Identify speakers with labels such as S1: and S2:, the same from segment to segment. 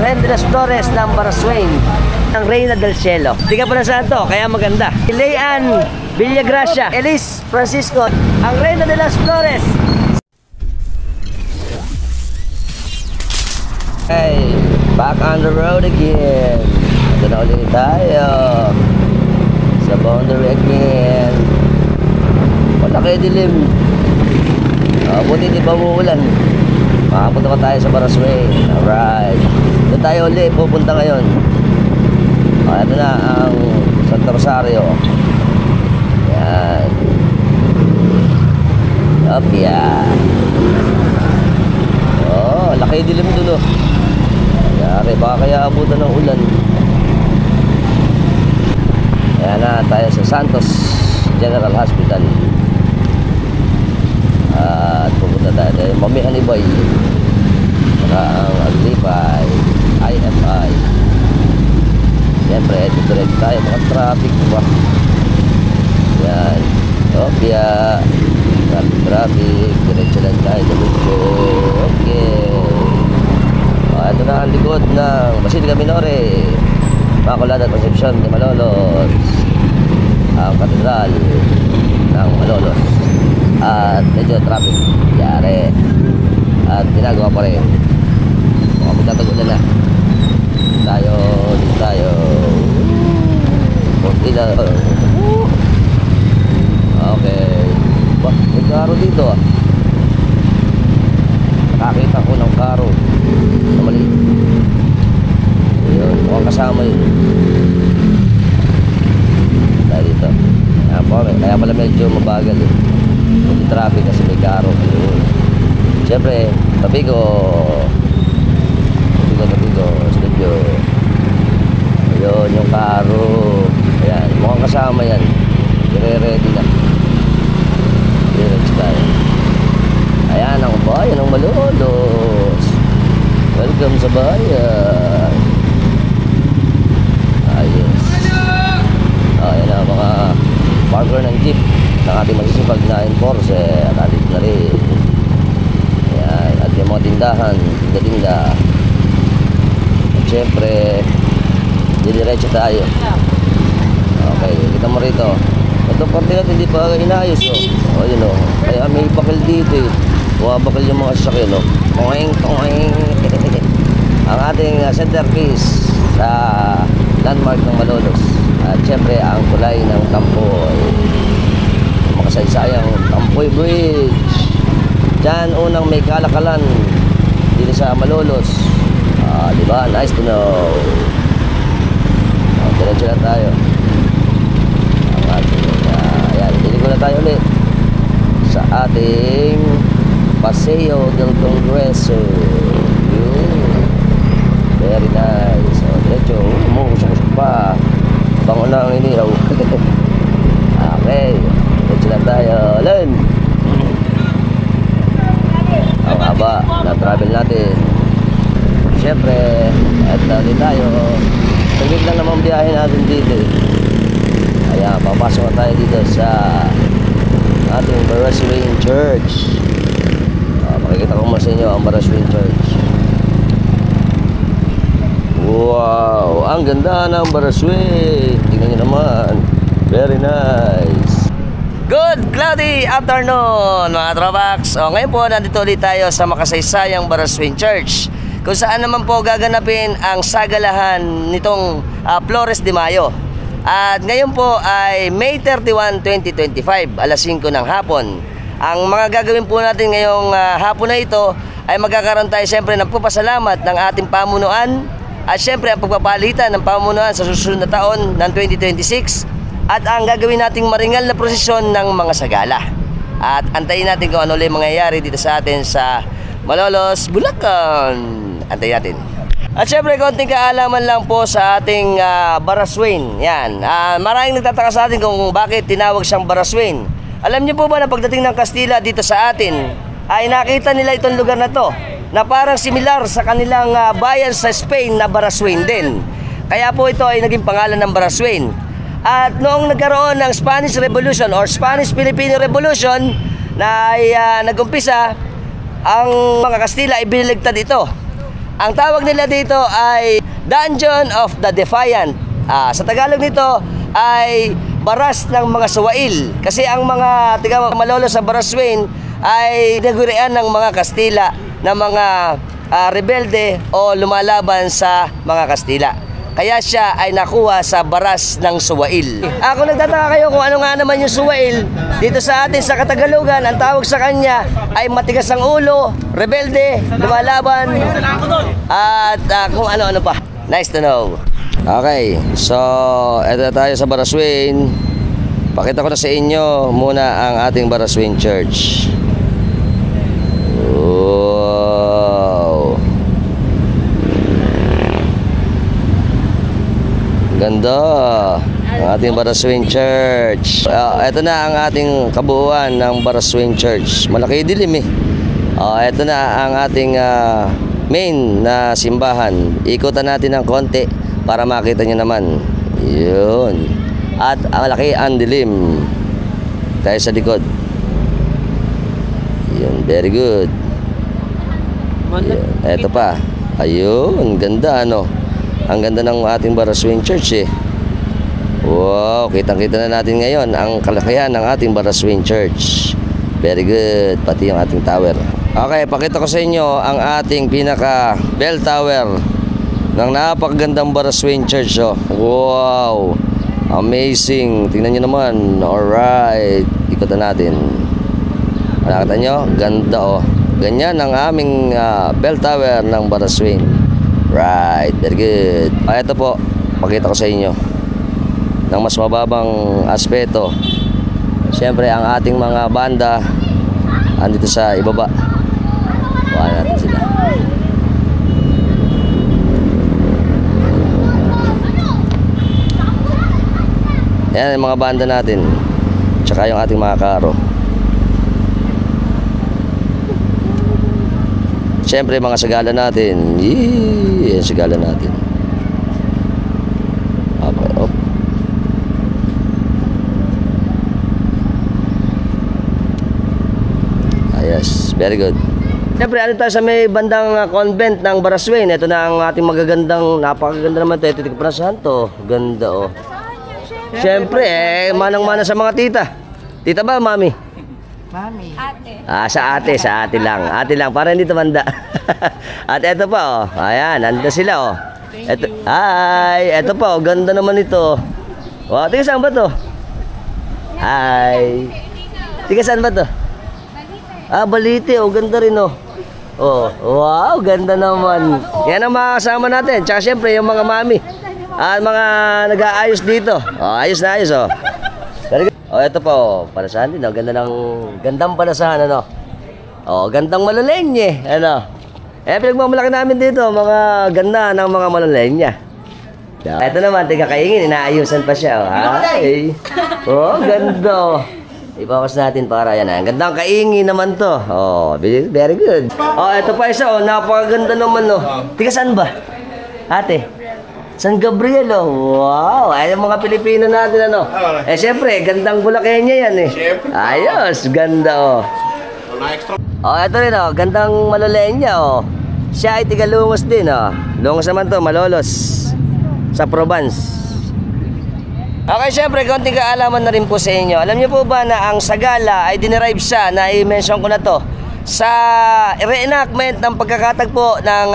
S1: Virgen de las Flores ng Baraswain, ang Reina del Cielo. Hindi ka pa na saan to, kaya maganda. Leanne Villagracia, Elise Francisco, ang Reina de las Flores. Hey, back on the road again. Ito na ulit tayo sa boundary again. Wala kayo dilim. Buti di ba uulan. Makapunta pa tayo sa Baraswain. Alright, doon tayo ulit pupunta ngayon. Ito na ang Santa Rosario. Yan. Up yan. Oh, laki dilim dun, oh. Yari, baka kaya abutan ng ulan. Ayan na tayo sa Santos General Hospital. At pupunta tayo Mamihan Ibay, saka ang Aglipay, IFI. Siyempre, diretso tayo, mga traffic, diba? Yan. Opya. Traffic. Diretso lang tayo. Okay. Ito na ang likod ng Basilica Minore, Bacolod at Concepcion de Malolos, ang katedral ng Malolos. At medyo traffic. Yari. At ginagawa pa rin. Mga magtatagulan na. Dito tayo. Kunti na. Okay. May karo dito, ah. Nakakita ko ng karo na maliit. Ayun, mukhang kasama yun. Tayo dito. Kaya pala medyo mabagal, eh. Hindi traffic kasi may karo. Ayun. Siyempre, Tabigo studio. Ayun, yung karo. Ayan, mukhang kasama yan. Ready na. Diretso tayo. Ayan ang bayan ng Malolos. Welcome sa bayan. Ayos. Ayan na mga parker ng jeep ng ating magsisipag na enforcer. At alit na rin. Ayan. At yung mga tindahan, tinda-tinda. At syempre, diretso tayo. Okay, kita mo rito. Ito parte natin hindi pa inayos, oh. Oh, yun, oh. Kaya may bakal dito, eh. Bakal yung mga sasakyan, oh. Toing. Ang ating centerpiece sa landmark ng Malolos. At syempre ang kulay ng Tampoy, makasaysayang Tampoy Bridge. Diyan unang may kalakalan dito sa Malolos. Diba? Nice to know. Diretso na tayo. Ayan, dito na tayo ulit sa ating Paseo del Congreso. Yun. Very nice. So, diretso, umusok pa. Bango na ang inihaw. Okay, diretso na tayo. Alin! Ang haba na travel natin. Siyempre, eto din tayo. Saglit lang naman biyahe natin dito. Kaya papasok na tayo dito sa ating Baraswain Church. Makikita ko muna sa inyo ang Baraswain Church. Wow! Ang ganda ng Baraswain. Tingnan nyo naman. Very nice. Good cloudy afternoon mga tropax. Ngayon po nandito ulit tayo sa makasaysayang Baraswain Church, kung saan naman po gaganapin ang sagalahan nitong Flores de Mayo. At ngayon po ay May 31, 2025, alas 5 ng hapon. Ang mga gagawin po natin ngayong hapon na ito ay magkakaroon tayo siyempre ng pagpasalamat ng ating pamunuan at siyempre ang pagpapalitan ng pamunuan sa susunod na taon ng 2026 at ang gagawin nating maringal na prosesyon ng mga sagala. At antayin natin kung ano ulit mangyayari dito sa atin sa Malolos, Bulacan. Antayin natin. At syempre, konting kaalaman lang po sa ating Baraswain. Yan. Maraming nagtataka sa atin kung bakit tinawag siyang Baraswain. Alam niyo po ba na pagdating ng Kastila dito sa atin, ay nakita nila itong lugar na to na parang similar sa kanilang bayan sa Spain na Baraswain din. Kaya po ito ay naging pangalan ng Baraswain. At noong nagkaroon ng Spanish Revolution or Spanish-Filipino Revolution na ay nag-umpisa, ang mga Kastila ay biniligtad ito. Ang tawag nila dito ay Dungeon of the Defiant. Sa Tagalog nito ay baras ng mga suwail. Kasi ang mga malolo sa Baraswain ay nagurian ng mga Kastila na mga rebelde o lumalaban sa mga Kastila. Kaya siya ay nakuha sa baras ng suwail. Kung nagtataka kayo kung ano nga naman yung suwail, dito sa atin sa Katagalugan, ang tawag sa kanya ay matigas ang ulo, rebelde, lumalaban, at kung ano-ano pa. Nice to know. Okay, so eto na tayo sa Baraswain. Pakita ko na sa inyo muna ang ating Baraswain Church. Wow! Ganda ang ating Baraswain Church. Ito na ang ating kabuuan ng Baraswain Church. Malaki dilim eh. Ito na ang ating main na simbahan. Ikutan natin ng konti para makita nyo naman. Yun. At malaki ang dilim. Tayo sa likod. Yun, very good. Yun. Ito pa. Ayun, ganda ano. Ang ganda ng ating Baraswain Church eh. Wow, kitang-kita na natin ngayon ang kalakihan ng ating Baraswain Church. Very good, pati yung ating tower. Okay, pakita ko sa inyo ang ating pinaka bell tower ng napakagandang Baraswain Church. Wow, amazing. Tingnan nyo naman. Alright, ikutan natin. Nakita nyo? Ganda Ganyan ang aming bell tower ng Baraswain. Right, very good. Ito po, pakita ko sa inyo ng mas mababang aspeto. Siyempre, ang ating mga banda andito sa ibaba. Buhayin natin sila. Yan yung mga banda natin. Tsaka yung ating mga karo. Siyempre, mga sagala natin. Yan, sagala natin. Okay, op. Yes, very good. Siyempre, ano tayo sa may bandang convent ng Baraswain. Ito na ang ating magagandang, napakaganda naman ito. Ito pa na santo. Ganda Siyempre, manang-mana sa mga tita. Tita ba, mami?
S2: Mami.
S1: Ate. Sa ate lang. Ate lang, para hindi tumanda. At eto pa, ayan, nandito sila, Eto, hi, eto pa, ganda naman ito. Wow, tiga saan ba to? Hi. Tiga saan ba to? Balite, ganda rin, wow, ganda naman. Yan ang mga kasama natin. Tsaka syempre, yung mga mami. At mga nag-aayos dito. Ayos na ayos, ito po, palasahan din, gandang palasahan, gandang malalenye, pinagmamalaki namin dito, mga ganda ng mga malalenye. Ito naman, tiga kaingin, inaayusan pa siya, Ay, ganda, i-focus natin para yan, gandang kaingin naman to, very good. Ito pa isa, napakaganda naman, tiga saan ba? Ate? San Gabriel, wow, ay yung mga Pilipino natin, siyempre, gandang Bulakenyo yan, Ayos, ganda, ito rin, gandang Malolenya, siya ay tiga Lungos din, Lungos naman to, Malolos, sa Provence. Okay, siyempre, konting kaalaman na rin po sa inyo. Alam niyo po ba na ang Sagala ay dinerive siya, na i-mention ko na to, sa reenactment ng pagkakatagpo ng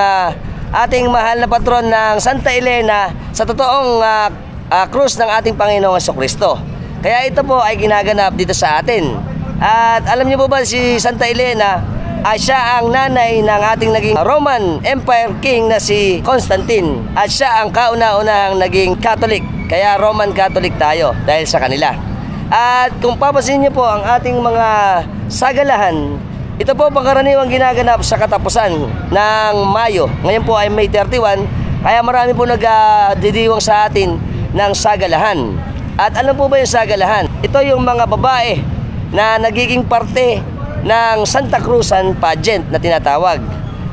S1: ating mahal na patron ng Santa Elena sa totoong krus ng ating Panginoong Jesucristo. Kaya ito po ay ginaganap dito sa atin. At alam niyo po ba si Santa Elena ay siya ang nanay ng ating naging Roman Empire King na si Constantine. At siya ang kauna-unahang naging Catholic. Kaya Roman Catholic tayo dahil sa kanila. At kung papansin niyo po ang ating mga sagalahan, ito po pangkaraniwang ginaganap sa katapusan ng Mayo. Ngayon po ay May 31, kaya marami po nagdidiwang sa atin ng sagalahan. At ano po ba yung sagalahan? Ito yung mga babae na nagiging parte ng Santa Cruzan pageant na tinatawag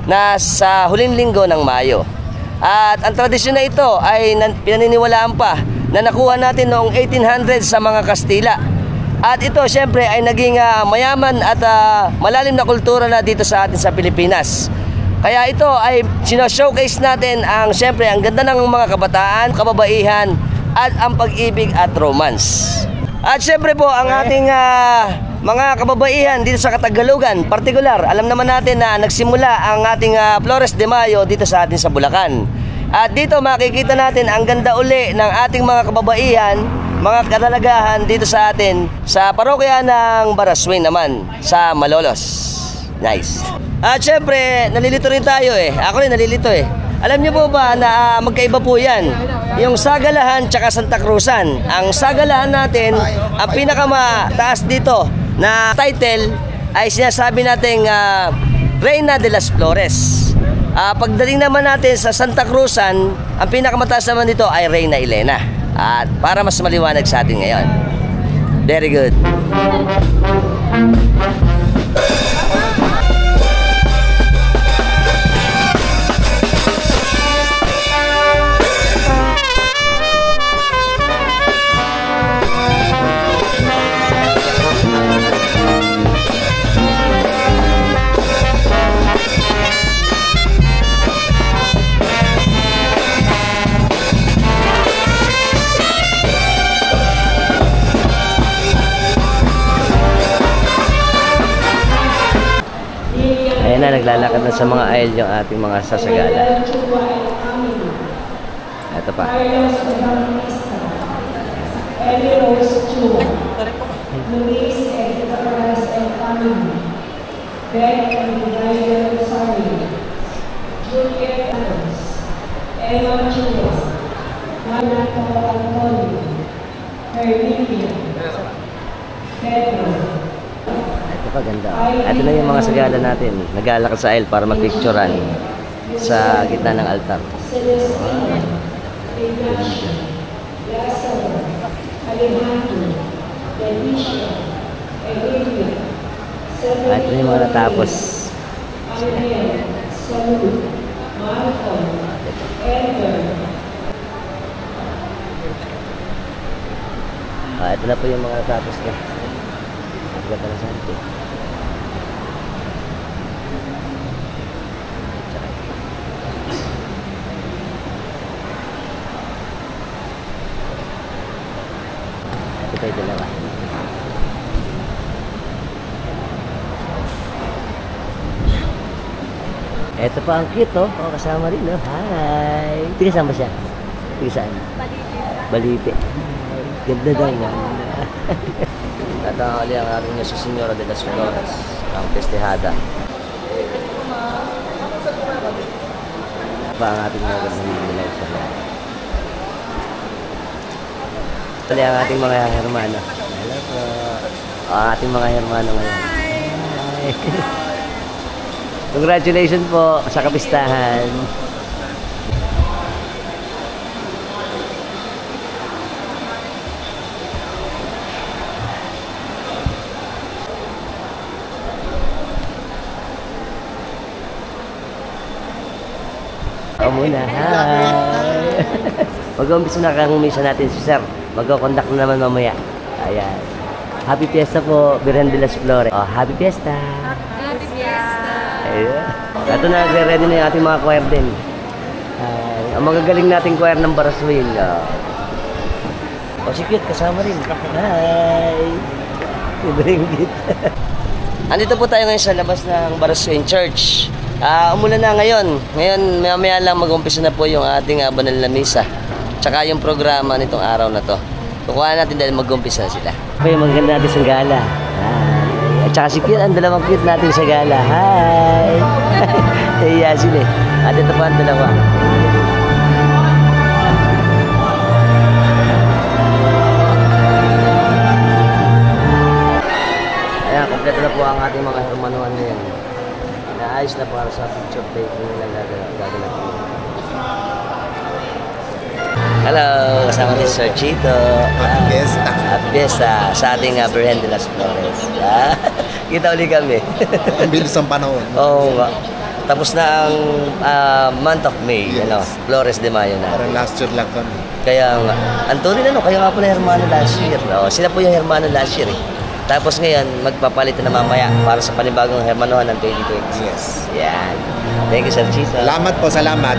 S1: na sa huling linggo ng Mayo. At ang tradisyon na ito ay pinaniniwalaan pa na nakuha natin noong 1800 sa mga Kastila. At ito siyempre ay naging mayaman at malalim na kultura na dito sa atin sa Pilipinas. Kaya ito ay sino-showcase natin ang siyempre ang ganda ng mga kabataan, kababaihan at ang pag-ibig at romance. At siyempre po ang ating mga kababaihan dito sa Katagalugan, partikular, alam naman natin na nagsimula ang ating Flores de Mayo dito sa atin sa Bulacan. At dito makikita natin ang ganda uli ng ating mga kababaihan, mga kadalagahan dito sa atin sa parokya ng Baraswin naman sa Malolos. Nice. At syempre, nalilito rin tayo Ako rin nalilito Alam niyo po ba na magkaiba po yan? Yung Sagalahan tsaka Santa Cruzan. Ang Sagalahan natin, ang pinakamataas dito na title ay sinasabi nating Reina de las Flores. Pagdating naman natin sa Santa Cruzan, ang pinakamataas naman dito ay Reina Elena. At para mas maliwanag sa atin ngayon. Very good. Ayan na, naglalakad na sa mga aisle yung ating mga sasagala. Ito pa. Ganda. Ito na yung mga sagala natin. Naglalakad sa aisle para magpicturean sa gitna ng altar. Ito na yung mga natapos. Ito na po yung mga natapos na. Ganda na sa atin. Ito tayo dalawa. Ito pa ang cute kasama rin Hi! Ito kasama siya? Ito saan? Balite. Ganda daw Tatangali ang ating si Señora de las Flores, ang festejada. Pa ang ating mga gandang sa Tali ang ating mga hermano. Hello po. Ang ating mga hermano ngayon. Hi. Congratulations po sa kapistahan. Muna. Hi! Mag-umpisa na kang-umisa natin si Sir. Mag-conduct na naman mamaya. Ayan. Happy Fiesta po, Virgen de las Flores. Happy Fiesta!
S2: Happy Fiesta!
S1: Ayan. Ito na, nagre-ready na yung ating mga choir din. Ang magagaling nating choir ng Baraswin. Si Cute, kasama rin. Hi! Ibringit. Andito po tayo ngayon sa labas ng Baraswin Church. Umulan na ngayon. Ngayon, maya lang mag-umpisa na po yung ating banal na misa. Tsaka yung programa nitong araw na to. Kukuha natin dahil mag-umpisa na sila. Ito yung maganda natin sa gala. At tsaka si Cute, ang dalawang cute natin sa gala. Hi! Iya sila At ito pa ang dalawa. Ayan, kompleto na po ang ating mga hermanuan ngayon. Naayos na para sa picture taking nila gaganap. Hello, kasama ni Sir Chito. Happy Fiesta sa ating Virgen de las Flores. Kita ulit kami.
S3: Ang bilis ng panahon.
S1: Oo nga. Tapos na ang month of May, yes. Flores de Mayo na.
S3: Parang last year lang kami.
S1: Kaya nga, Antonio kayo nga po na hermano last year. Sila po yung hermano last year Tapos ngayon, magpapalit na mamaya para sa panibagong Hermanohan ng 2020.
S3: Yes.
S1: Yan. Thank you, Sir Chisa.
S3: Salamat po, salamat.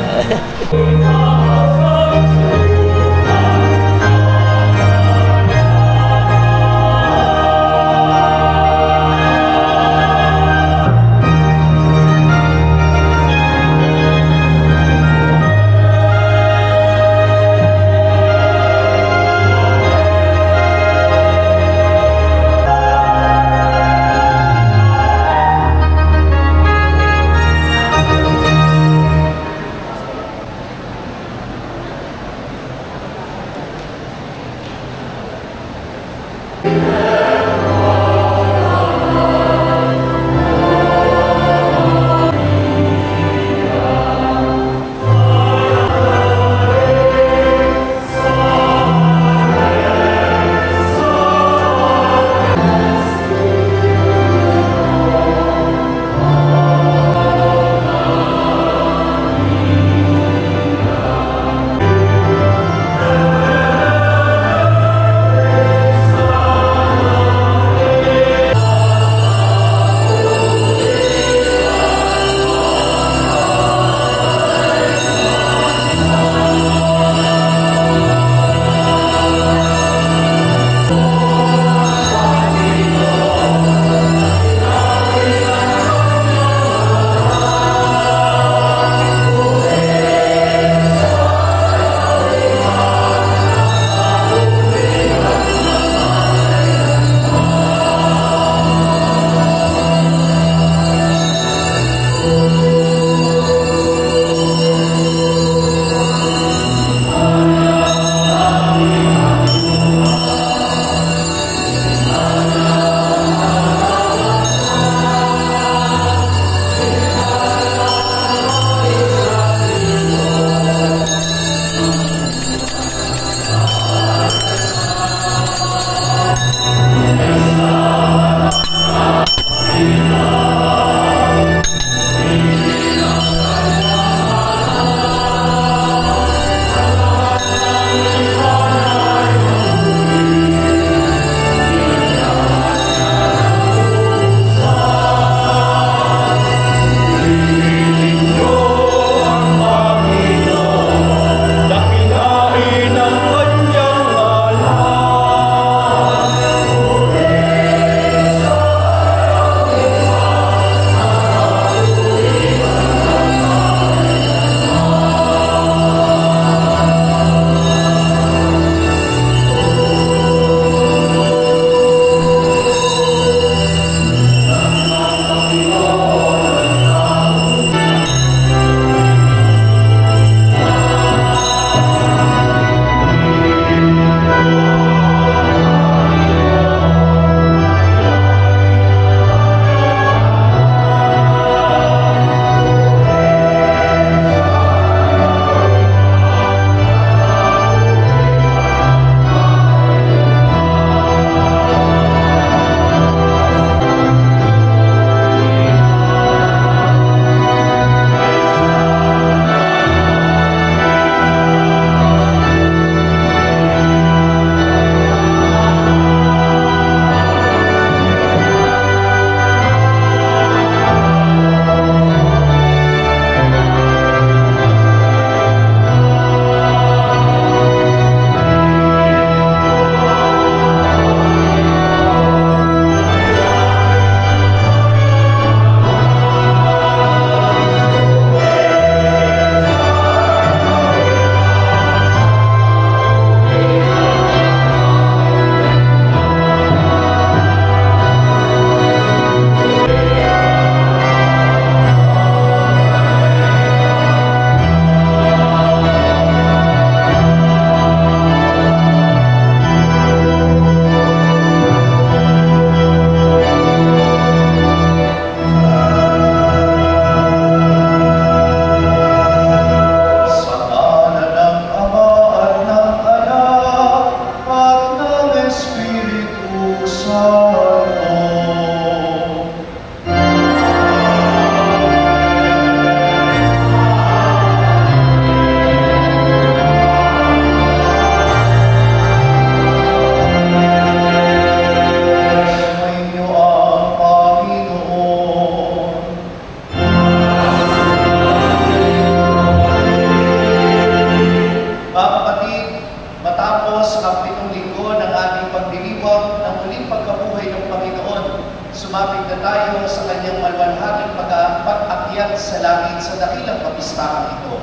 S4: sa dakilang kapistahan ito.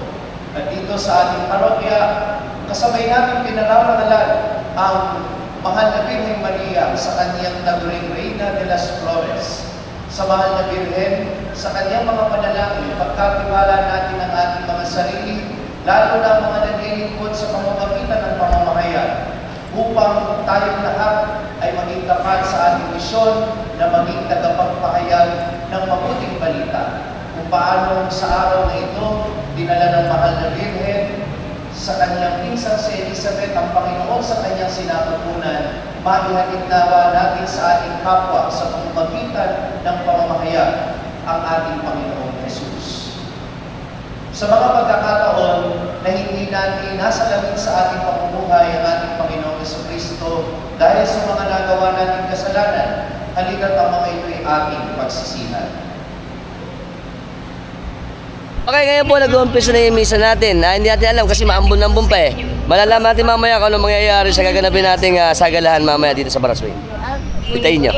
S4: At dito sa ating parokya, kasabay natin pinararangalan ang mahal na Birhen Maria sa kanyang naguring Reina de las Flores. Sa mahal na Birhen, sa kanyang mga panalangin, pagkatiwala natin ang ating mga sarili, lalo na ang mga naglilingkod sa pamamagitan ng pamamahayan, upang tayong lahat ay maging tapat sa ating misyon na maging tagapagpahayag ng mabuting balita. Kung paano sa araw na ito, dinala ng mahal na Birhen sa kanyang pinsang si Elizabeth ang Panginoon sa kanyang sinapupunan, maihatid nawa natin sa ating kapwa sa pamamagitan ng pamamahayag ang ating Panginoong Jesus. Sa mga pagkakataon na hindi natin nasa langit sa ating pamumuhay ang ating Panginoong Jesucristo dahil sa mga nagawa nating kasalanan, halina't ang mga ito'y ating pagsisihan.
S1: Okay, ngayon po nag-uumpisa na yung misa natin. Hindi natin alam kasi maambon-ambon pa eh. Malalaman natin mamaya kung ano mangyayari sa gaganapin nating sagalahan mamaya dito sa Barasway. Bitayin nyo.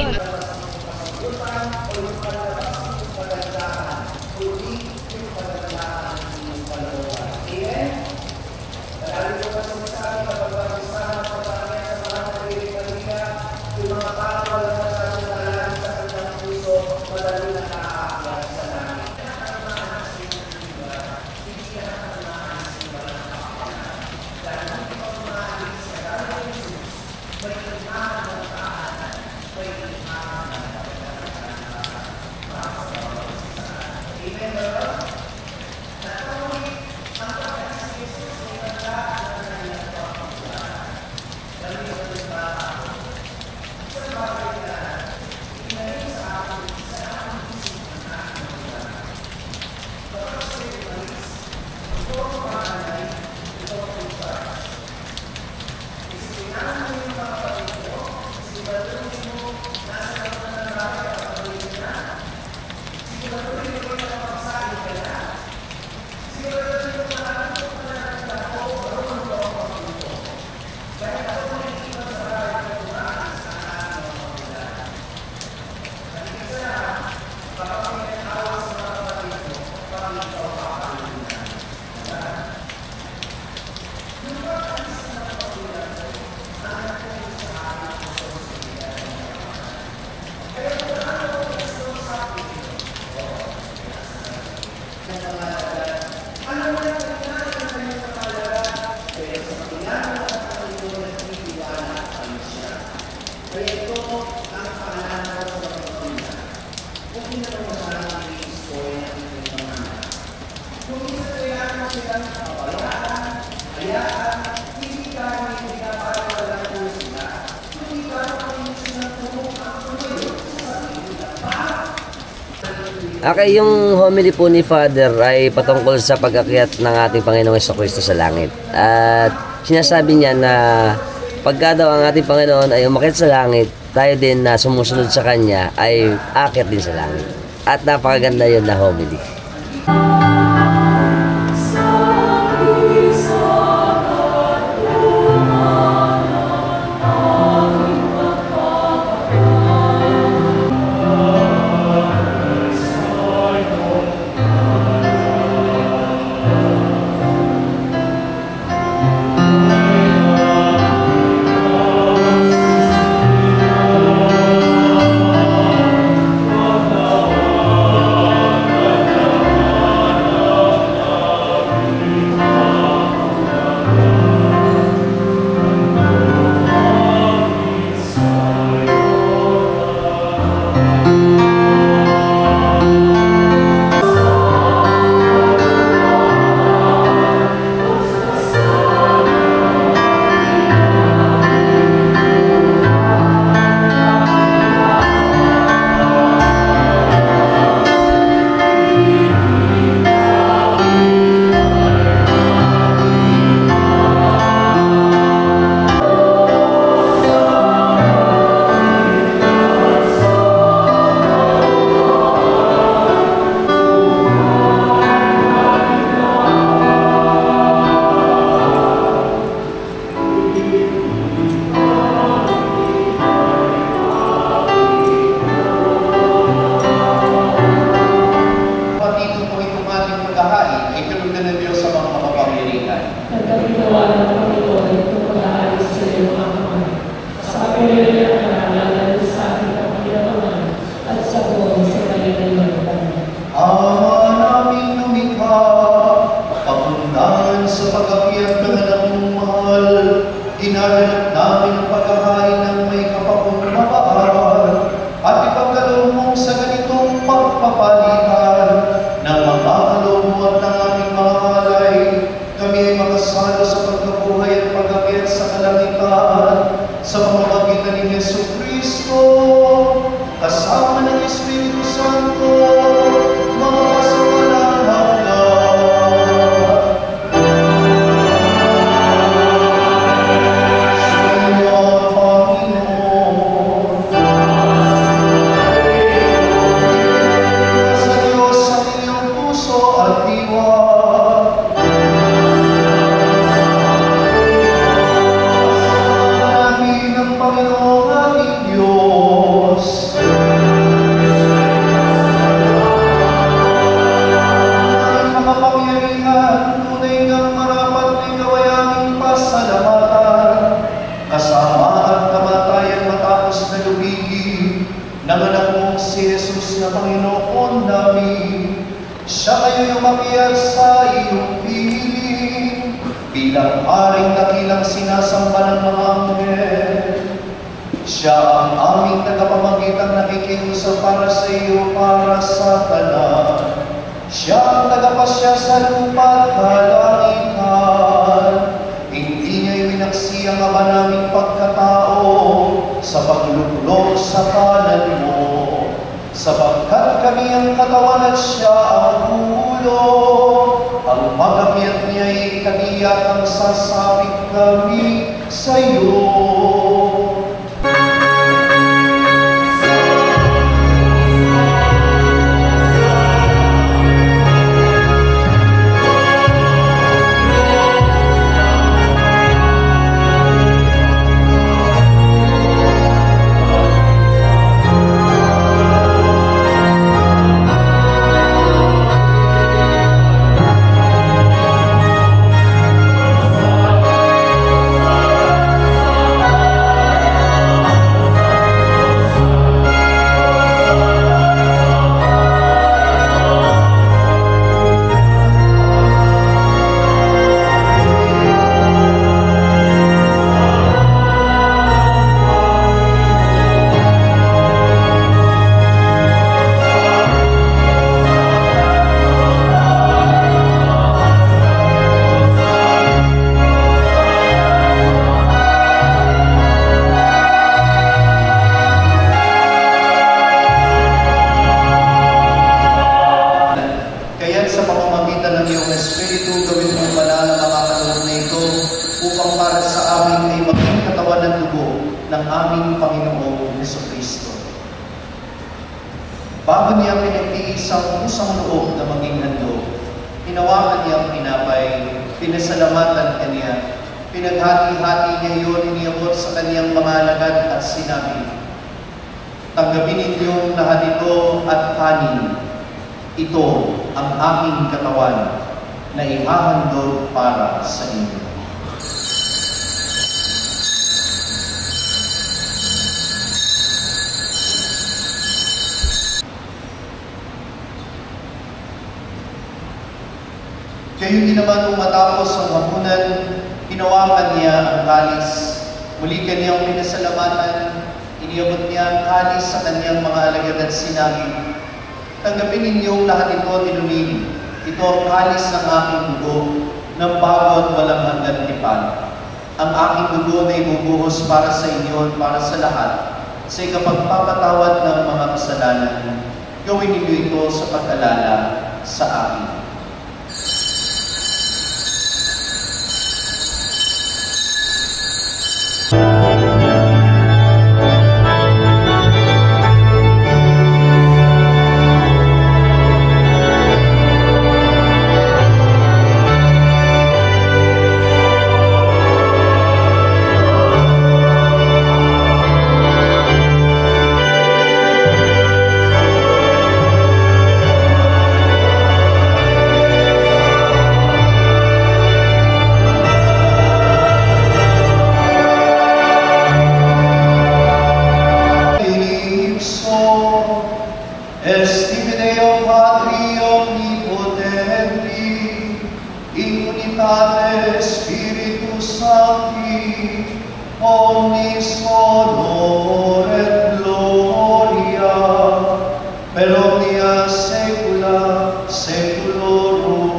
S1: Okay, yung homily po ni Father ay patungkol sa pag-akyat ng ating Panginoong Jesucristo sa langit. At sinasabi niya na pagka daw ang ating Panginoon ay umakyat sa langit, tayo din na sumusunod sa Kanya ay akyat din sa langit. At napakaganda yun na homily.
S4: paghahain ay kalugdan ng Diyos sa mga makapangyarihan.
S5: Nagkakitawa ng Panginoon itong pag-aalis sa iyong Ama, sa kapilihan na nalalan sa ating kapanginabangan at sa buong sa kalimutan.
S4: Ama naming lumikha, papundahan sa pag-apiat ng anak mong mahal, ginaganap namin ang paghahain ng may kapapagmamahal, at ipagkaloob mo sa ganitong pagpapalitan ng mga kaloob ng aming mga halay, kami ay makasalo sa pagkabuhay at pag-apiat sa kalangitan, sa pamamagitan ni Jesucristo, kasama ng Espiritu Santo, bilang aring dakilang sinasamba ng mga anghel. Siya ang aming tagapamagitan nakikiusap para sa iyo, para sa tanan. Siya ang tagapasya sa lupa at kalangitan. Hindi niya iwinaksi ang ama naming pagkatao sa pagluklok sa kanan mo. Sapagkat kami ang katawan at siya ang ulo, ang pag-apiat niya ay kaniyak ang sasabing kami sa iyo. Ng aming Panginoong Jesucristo. Bago niya pinagtiis ang pusang loob na maging handog, hinawakan niya ang tinapay, pinasalamatan kaniya, pinaghati-hati niya iyon, iniabot sa kaniyang mga alagad at sinabi, "Tanggapin ninyong lahat ito at kanin. Ito ang aking katawan na ihahandog para sa inyo." Gayon din naman nung matapos ang hapunan, hinawakan niya ang kalis. Muli kaniyang pinasalamatan, iniabot niya ang kalis sa kaniyang mga alagad at sinabi, "Tanggapin ninyong lahat ito, inumin. Ito ang kalis ng aking dugo, ng bago at walang hanggan tipan. Ang aking dugo na ibubuhos para sa inyo at para sa lahat, sa ikapagpapatawad ng mga kasalanan. Gawin ninyo ito sa pag-alala sa akin." Trinitate Spiritus Sancti, omnis honor et gloria, per omnia saecula saeculorum.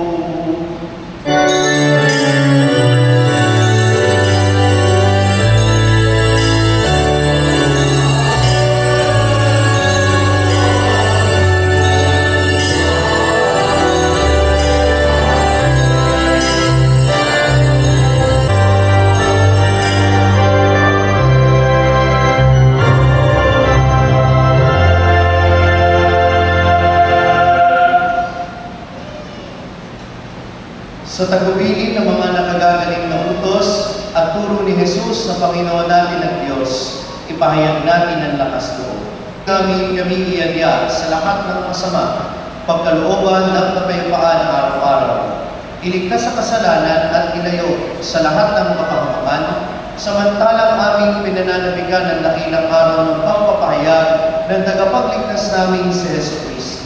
S4: Sa tagubilin ng mga nakagagaling na utos at turo ni Jesus na Panginoon natin ang Diyos, ipahayag natin ang lakas loob. Kami iadya sa lahat ng masama, pagkalooban ng kapayapaan araw-araw. Iligtas sa kasalanan at ilayo sa lahat ng kapahamakan, samantalang aming pinananabigan ng dakilang araw ng pagpapahayag ng tagapagligtas namin si Jesucristo.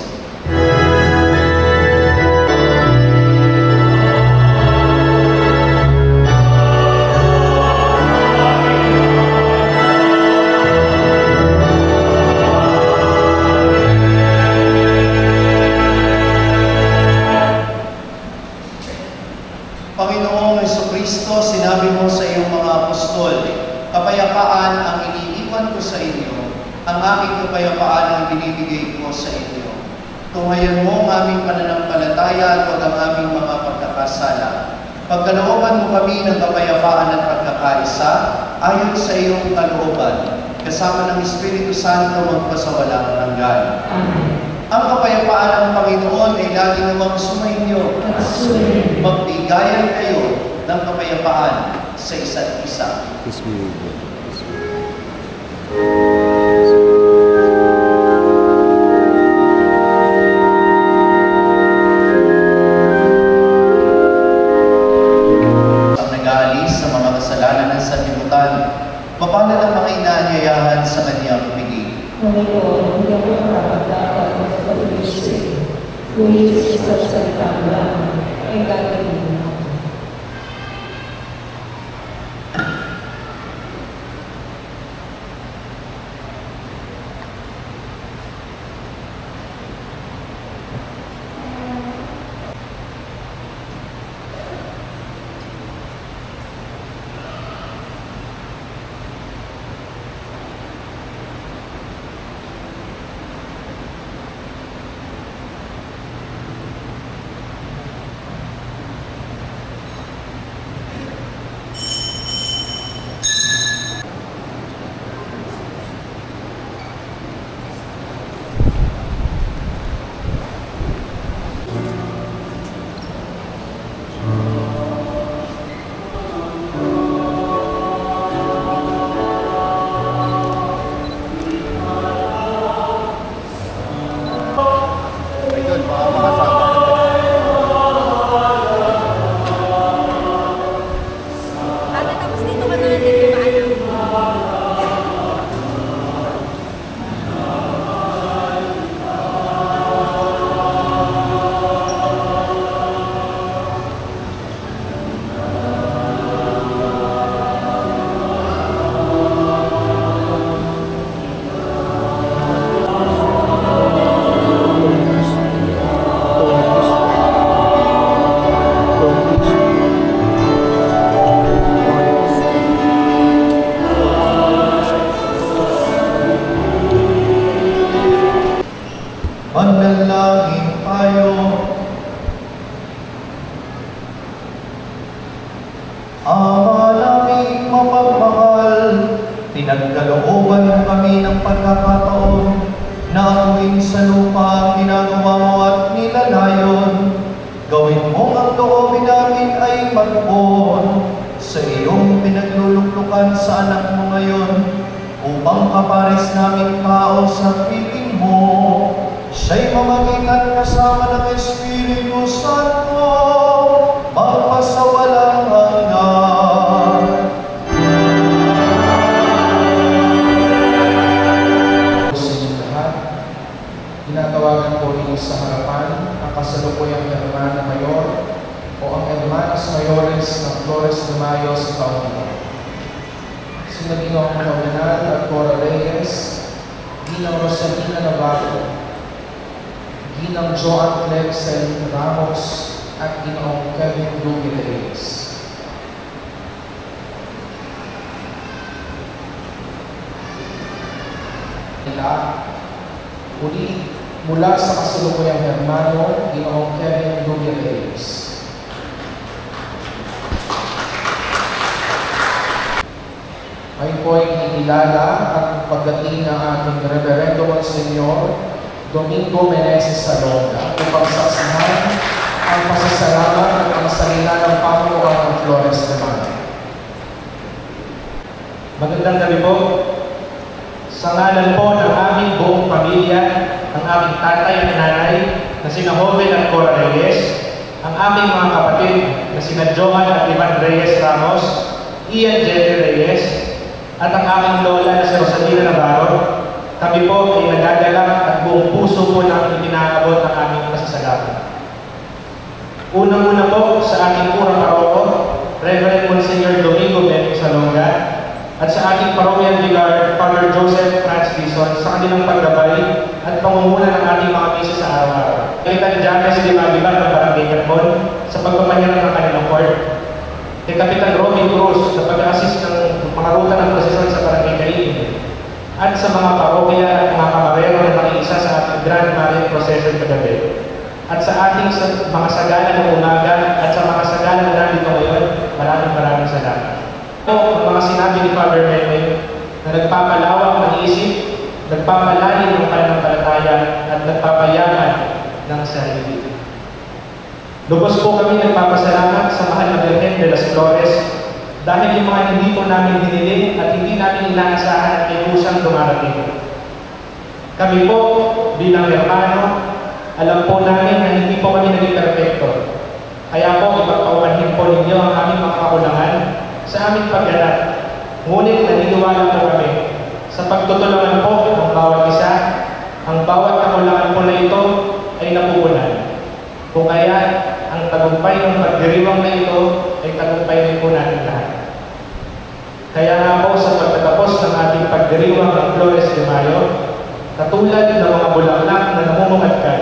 S4: Panginoong Jesucristo, sinabi mo sa iyong mga apostol, kapayapaan ang iniiwan ko sa inyo, ang aking kapayapaan ang binibigay ko sa inyo. Tunghayan mo ang aming pananampalataya at huwag ang aming mga pagkakasala. Pagkalooban mo kami ng kapayapaan at pagkakaisa, ayon sa iyong kalooban, kasama ng Espiritu Santo magpasawalang hanggan.
S5: Amen.
S4: Ang kapayapaan ng Panginoon ay lagi namang sumainyo.
S5: At sumayin.
S4: Magbigayan kayo ng kapayapaan sa isa't isa.
S1: Peace be with you. Peace be with you.
S4: Ang nag-aalis sa mga kasalanan ng sanlibutan, mapalad ang mga inaanyayahan sa kanyang piging.
S5: Panginoon, hindi ako nakakatawa ng pag-ibig. Ngunit sa isang salita lang ay gagawin mo ako.
S3: Ayun, baka makasama.
S2: Ate, tapos dito ka na lang dito maalam.
S4: Manalangin tayo. Ama naming mapagmahal, pinagkalooban mo kami ng pagkakataon na amuin sa lupa ang ginagawa mo at nilalayon. Gawin mo ang loobin namin ay magbuon sa iyong pinagluluklukan sa anak mo ngayon, upang kapares namin tao sa piling mo. Siya'y mamagitan kasama ng Espiritu Santo, magpasawalang hanggan.
S6: Sa inyong lahat, tinatawagan ko rin sa harapan ang kasalukuyang hermana mayor o ang hermanas mayor Flores ng Flores de Mayo sa taong ito. Sina Ginoong Kawinan at Cora Reyes, Ginang Rosalina Navarro, Ginang Joan Clexel Ramos, at Ginoong Kevin Ruby Reyes. Uli, mula sa kasalukuyang hermano, Ginoong Kevin Ruby Reyes. Ay po ay kinilala at pagdating ng ating Reverendo Monsenyor Domingo Meneses Salonga upang saksihan ang pasasalamat at ang salina ng Panginoon ng Flores de Mayo.
S7: Magandang gabi po. Sa ngalan po ng aming buong pamilya, ang aming tatay at nanay na sina Joven at Cora Reyes, ang aming mga kapatid na sina Joan at Ivan Reyes Ramos, Ian Jerry Reyes, at ang aming lola na si Rosalina Navarro, kami po ay nagagalak at buong puso po nang ipinaabot ang aming pasasalamat. Unang-una po sa ating purang paroko, Reverend Monsignor Domingo Meneses Salonga, at sa ating parochial vicar, Father Joseph Franz Dizon, sa kanilang paggabay at pangunguna ng ating mga misa sa araw-araw. Kapitan Jacques Limabiba ng Barangay Carmon sa pagpapanyalan ng kanilang court. Kay Kapitan Robin Cruz sa pag-assist ng mga ruta ng prosesyon sa Barangay Cain. At sa mga parokya at mga kamarero na nakiisa sa ating Grand Marian Procession kagabi. At sa ating mga sagala ng umaga at sa mga sagala na nandito ngayon, maraming salamat. Ang mga sinabi ni Father Meme na nagpapalawak ng isip, nagpapalalim ng pananampalataya at nagpapayaman ng sarili. Lubos po kami nagpapasalamat sa mahal na Birhen de las Flores dahil yung mga hindi po namin hiniling at hindi namin inaasahan at kusang dumarating. Kami po bilang hermano, alam po namin na hindi po kami naging perfecto. Kaya po ipagpaumanhin po ninyo ang aming mga kakulangan sa aming pagganap. Ngunit naniniwala po kami sa pagtutulungan po ng bawat isa, ang bawat kakulangan po na ito ay napupunan. Kung kaya, ang tagumpay ng pagdiriwang na ito ay tagumpay din po natin lahat. Kaya nga po sa pagtatapos ng ating pagdiriwang ng Flores de Mayo, katulad ng mga bulaklak na namumungkad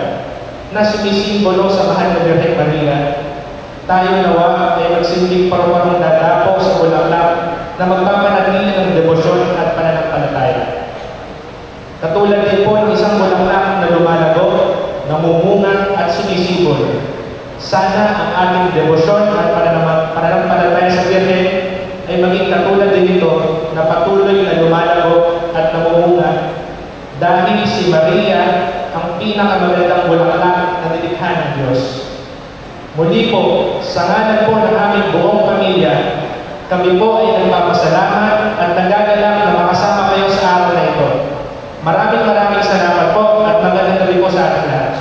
S7: na sumisimbolo sa mahal na Birhen Maria, tayo nawa ay magsilbing paruparong dadapo sa bulaklak na magpapanatili ng debosyon at pananampalataya. Katulad din po ng isang bulaklak na lumalago, namumunga at sumisibol. Sana ang ating debosyon at pananampalataya sa Birhen ay maging katulad din ito na patuloy na lumalago at namumunga dahil si Maria ang pinakamagandang bulaklak na nilikha ng Diyos. Muli po, sa ngalan po ng aming buong pamilya, kami po ay nagpapasalamat at nagagalak na makasama kayo sa araw na ito. Maraming salamat po at magandang gabi po sa ating lahat.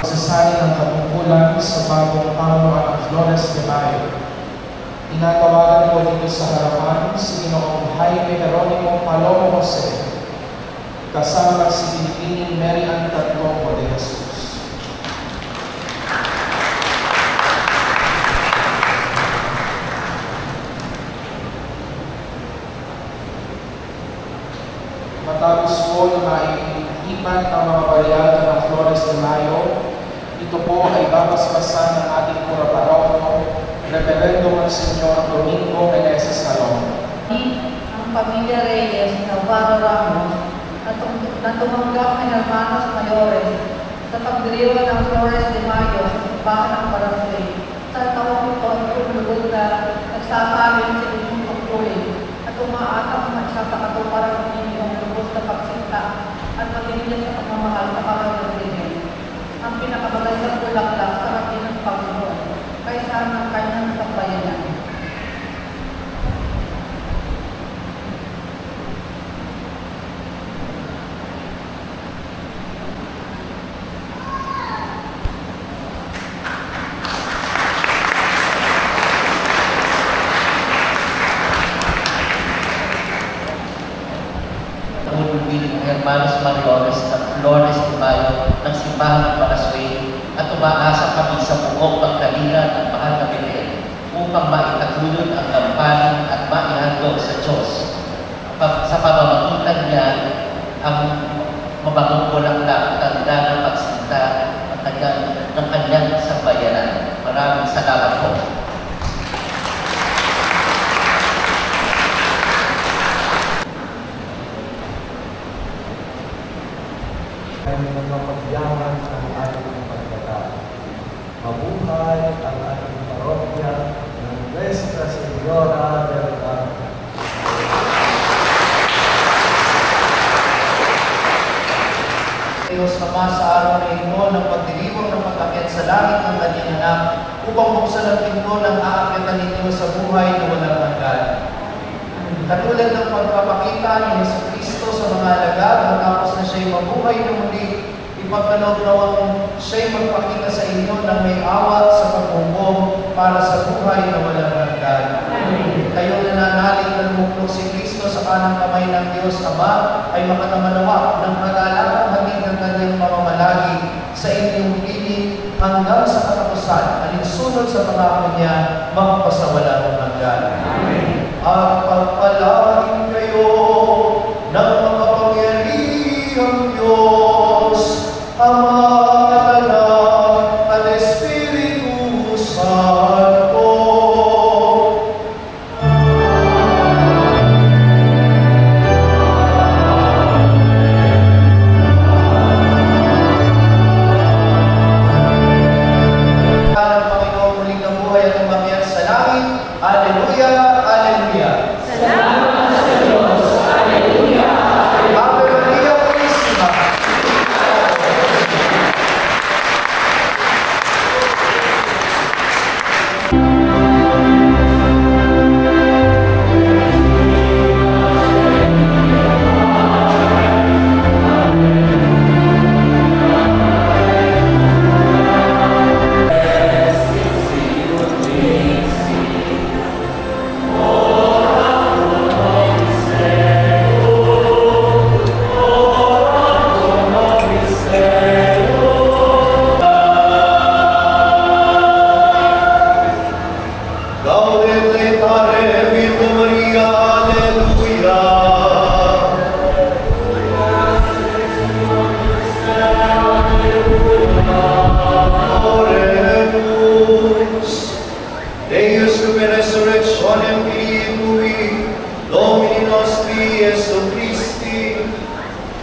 S6: Sasali ng katungkulan sa bagong Panginoon ng Flores de Mayo. Tinatawagan po dito sa harapan si Ginoong Jaime Jeronimo Palomo Jose, kasama si Pilipining Mary Ann Tatlomo de Jesus. Matapos po na maiipan ang mga balyada ng Flores de Mayo, ito po ay babasbasan ng ating pura paroko, Reverendo Monsignor Domingo Meneses Salonga.
S8: Ang pamilya Reyes Navarro Ramos na tumanggap ng Hermanos Mayores sa pagdiriwang ng Flores de Mayo sa simbahan ng Barangay. Sa taong ito ay lumulog na nagsasabi sa inyong pagpuli at umaasang magsasakatuparan ng inyong lubos na pagsinta at pagdiriwang sa pagmamahal sa pamilya. Ang pinakamagandang bulaklak sa atin ng Panginoon kaysa ng kanyang sambayanan.
S9: Hermanos Mayores at Flores de Mayo
S4: simbahan ng Parasway at umaasa kami sa buong pagkalinga ng mahal na Belen upang maitatulog ang gampanin at maihandog sa Diyos. Sa pamamagitan niya, ang mabagong bulaklak tanda ng pagsinta ng kanyang sambayanan. Maraming salamat po.
S9: Ay mapagyaman ang ating pagkatao. Mabuhay ang ating parokya ng Nuestra Señora del Carmen.
S4: Diyos Ama, sa araw na ito ng pagdiriwang ng pag-akyat sa langit ng kanyang anak upang buksan ang pinto ng aakyatan ninyo sa buhay na walang hanggan. Katulad ng pagpapakita ni Jesucristo sa mga alagad matapos na siya'y mabuhay na muli, ipagkaloob nawang siya'y magpakita sa inyo ng may awa sa pagbumbong para sa buhay na walang hanggan. Kayo nananalig na lumuklok si Kristo sa kanang kamay ng Diyos Ama ay makatamanawa ng kagalakan hatid ng kanyang mamamalagi sa inyong piling hanggang sa katapusan, alinsunod sa pangako niya magpasawalang hanggan. At pagpalain kayo ng makapangyarihang Diyos, Ama at Anak at Espiritu Santo. Ang Panginoon muling nabuhay at umakyat sa langit. Alleluia, alleluia.
S5: Salamat sa Diyos. Alleluia.
S4: Ave Maria Purísima. Gaudete tare Virgo Maria, alleluia. Oremus. Deus cum resurrectionem Filii Tui, Domini nostri Iesu Christi,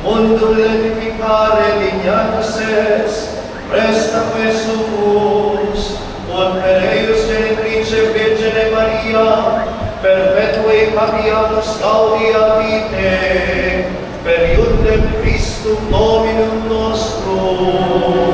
S4: mundum letificare dignatus es, presta que sumus, ut per eius genitrice Virgine Maria, perpetue capiamus gaudia vitae, per iutem Christum Dominum nostrum.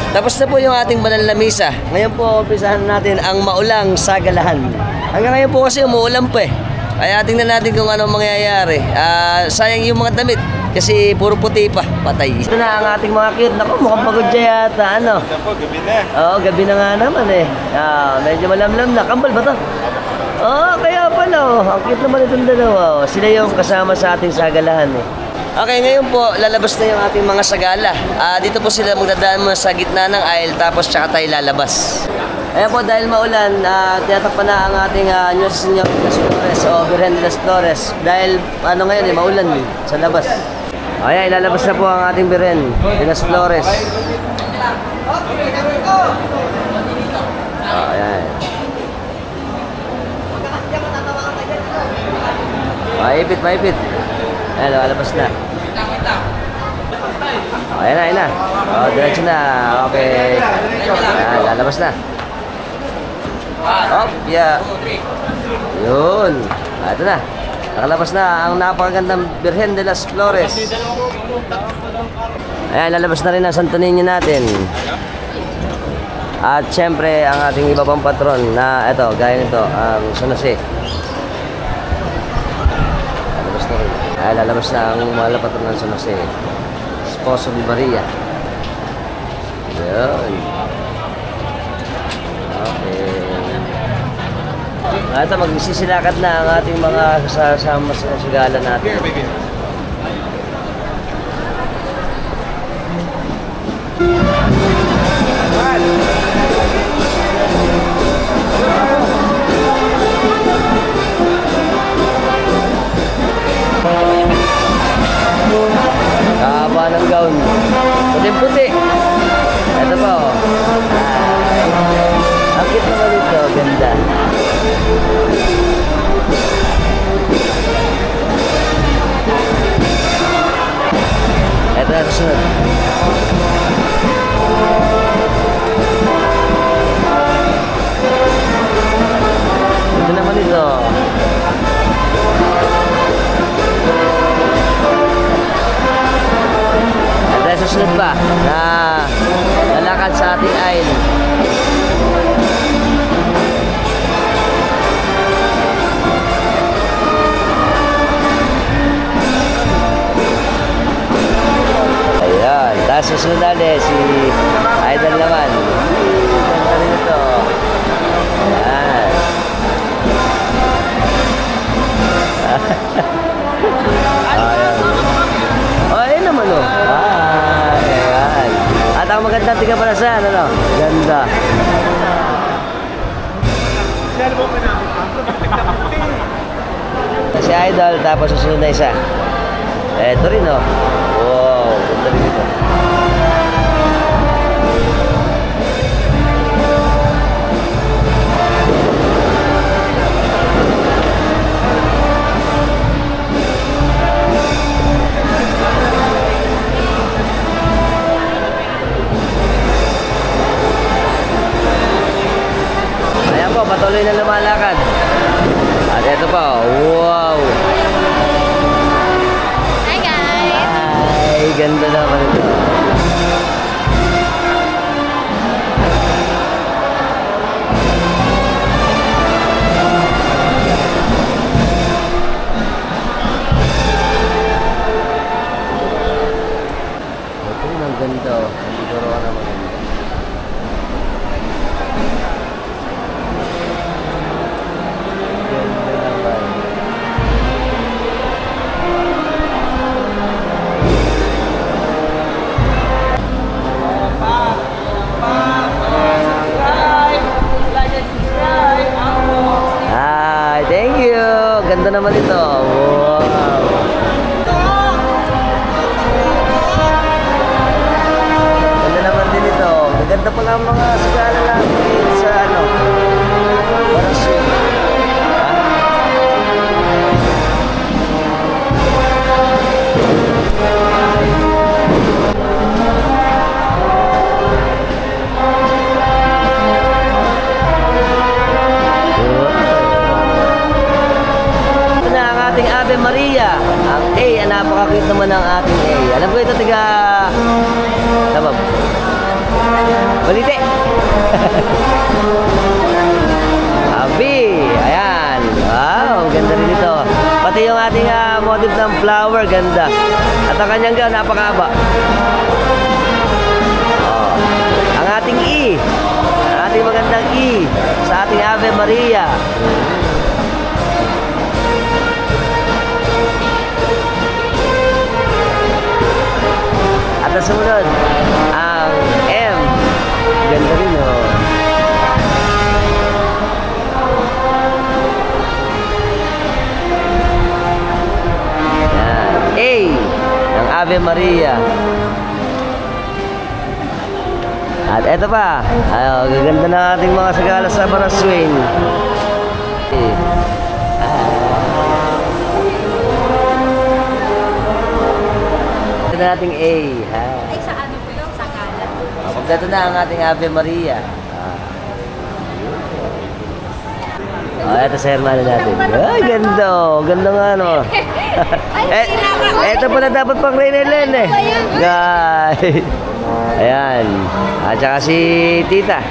S1: Tapos na po yung ating banal na misa. Ngayon po, umpisahan natin ang maulang sagalahan. Hanggang ngayon po kasi umuulan pa eh. Kaya tingnan natin kung ano mangyayari. Sayang yung mga damit. Kasi puro puti pa, patay. Ito na ang ating mga cute. Naku, mukhang pagod siya yata, ano?
S7: Gabi na.
S1: Oo, gabi na nga naman eh. Medyo malamlam na. Kambal ba to? Oo, kaya pala oh. Ang cute naman itong dalawa oh. Sila yung kasama sa ating sagalahan eh. Okay, ngayon po, lalabas na yung ating mga sagala. Dito po sila magdadaan mo sa gitna ng aisle, tapos tsaka tayo lalabas. Ayan po, dahil maulan, tinatakpan na ang ating Nuestra Señora de las Flores o Virgen de las Flores. Dahil ano ngayon eh, maulan eh, sa labas. Ayan, ilalabas na po ang ating Virgen de las Flores. Ayan. Maipit, maipit. Ayan, lalabas na. Ayan na, ayan na. Diretso na. Okay. Ayan, lalabas na. Op, yeah. Yun. Ito na. Nakalabas na ang napakagandang Virgen de las Flores. Ayan, lalabas na rin ang Santo Niño natin. At syempre, ang ating iba pang patron na ito, gaya nito, ang San Jose. Lalabas na rin. Ayan, lalabas na ang mahal na patron ng San Jose. Esposo ni Maria. Yun. Okay. Ito, magsisilakat na ang ating mga kasama sa sigala natin. Kahaba ng gown. Puting-puti. Ito pa oh. Ang cute naman ito. Ganda. Ito na susunod. Ito naman ito. Ito na susunod pa na lalakad sa ating aisle. Ayan, tapos susunod natin si Idol naman. Ganda rin ito. Ayan. Ayan. Oh, ayun naman oh. Ayan. At ang maganda tingnan pala sa ano, ganda. Si Idol, tapos susunod na isa. Eto rin oh. Wow, ganda rin ito. Ayan po, patuloy na lumalakad. At ito pa, wow.
S2: Hi guys!
S1: Ay, ganda naman ito. Ito rin ang ganda. Hindi ko rin na maganda. Ganda naman. Hi, thank you. Ganda naman ito. Wow. Ganda naman din ito. Maganda pala ang mga sigala natin sa ano. Parang swing. Ave Maria, ang A, napaka-cute naman ang ating A. Alam ko ito, tiga... Sabab. Balite! Abi! Ayan! Wow! ganda rin ito. Pati yung ating motif ng flower, ganda. At ang kanyang gown, napakahaba. Oh. Ang ating E, ang ating magandang E sa ating Ave Maria. At ang sumunod, ang M. Ganda rin, oh. Yan. A ng Ave Maria. At eto pa, gaganda na ating mga sagala sa Baraswain. Na ating A.
S2: Ay, sa ano po yung sagala?
S1: Kompleto na ang ating Ave Maria. Ito sa hermano natin. Ay, ganda. Ganda nga, no? Ito pala dapat pang Reynelen, eh. Guys. Ayan. At saka si Tita.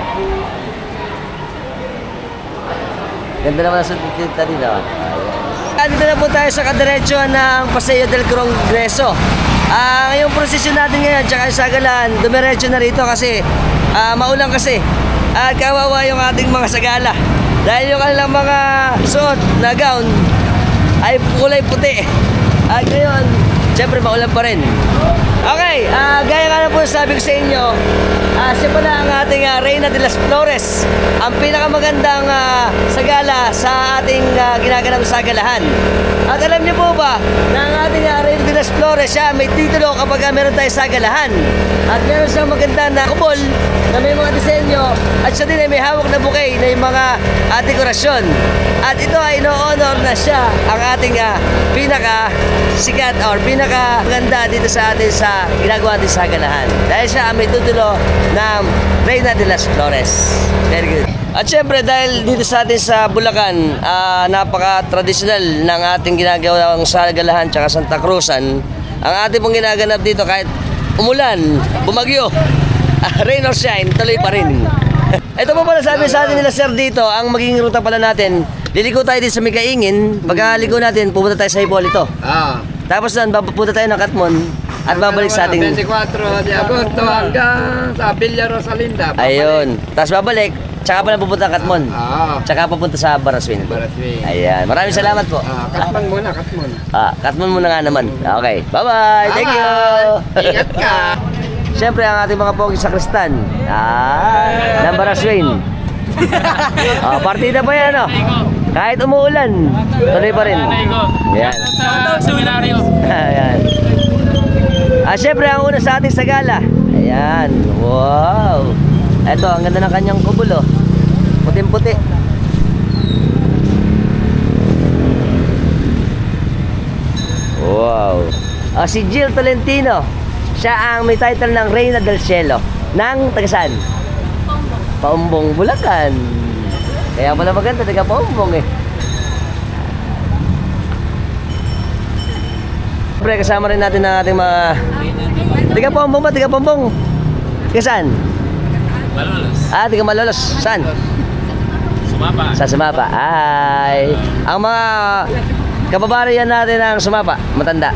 S1: Ganda naman sa Tita din, no? Dito na po tayo sa kadiretsuhan ng Paseo del Congreso. Ngayong prosesyon natin ngayon, tsaka yung sagalan, dumiretso na rito kasi maulang kasi. At kawawa yung ating mga sagala. Dahil yung kanilang mga suot na gown ay kulay puti. At ngayon, syempre maulan pa rin. Okay, gaya nga na po sabi ko sa inyo, siya pala ang ating Reyna de las Flores, ang pinakamagandang sagala sa ating ginaganap sagalahan. At alam niyo po ba na ang ating Reyna de las Flores, siya may titulo kapag meron tayo sagalahan. At meron siyang maganda na kubol na may mga disenyo at siya din ay may hawak na bouquet na yung mga dekorasyon. At ito ay ino-honor na siya ang ating pinaka sikat or pinaka maganda dito sa atin sa ginagawa natin sa sagalahan. Dahil siya may titulo ng Reyna de las Flores. Very good. At syempre dahil dito sa atin sa Bulacan, napaka-tradisyonal ng ating ginagawang sagalahan tsaka Santa Cruzan. Ang ating pong ginaganap dito kahit umulan, bumagyo, rain or shine, tuloy pa rin. Ito po pala sabi sa atin nila sir dito, ang magiging ruta pala natin, liliko tayo dito sa Mikaingin, pagkaligo natin, pupunta tayo sa Hipolito. Tapos doon, pupunta tayo ng Katmon at babalik sa ating
S10: 24 de Agosto hanggang sa Villa Rosalinda.
S1: Ayun, tapos babalik, tsaka pala pupunta ng Katmon. Tsaka pupunta sa Baraswain. Ayan, maraming salamat po.
S10: Katmon muna, Katmon.
S1: Katmon muna nga naman. Okay, bye-bye. Thank you.
S10: Ingat ka.
S1: Siyempre ang ating mga pogi sa Kristan. Ng Baraswain. Partida pa yan, no? Kahit umuulan, tuloy pa rin. Ayan. Ayan. Siyempre ang una sa ating sagala. Ayan. Wow. Ito, ang ganda ng kanyang kubulo. Puting-puti. Wow. Si Jill Tolentino. Siya ang may title ng Reyna del Cielo. Nang tagasaan? Paumbong, Bulacan. Kaya pala maganda, taga Paumbong eh. Siyempre, kasama rin natin ang ating mga... Taga Paumbong ba? Taga Paumbong? Taga saan?
S11: Malolos.
S1: Taga Malolos. Saan?
S11: Sumapa.
S1: Sa Sumapa. Ay. Ang mga kababarihan natin ang Sumapa. Matanda.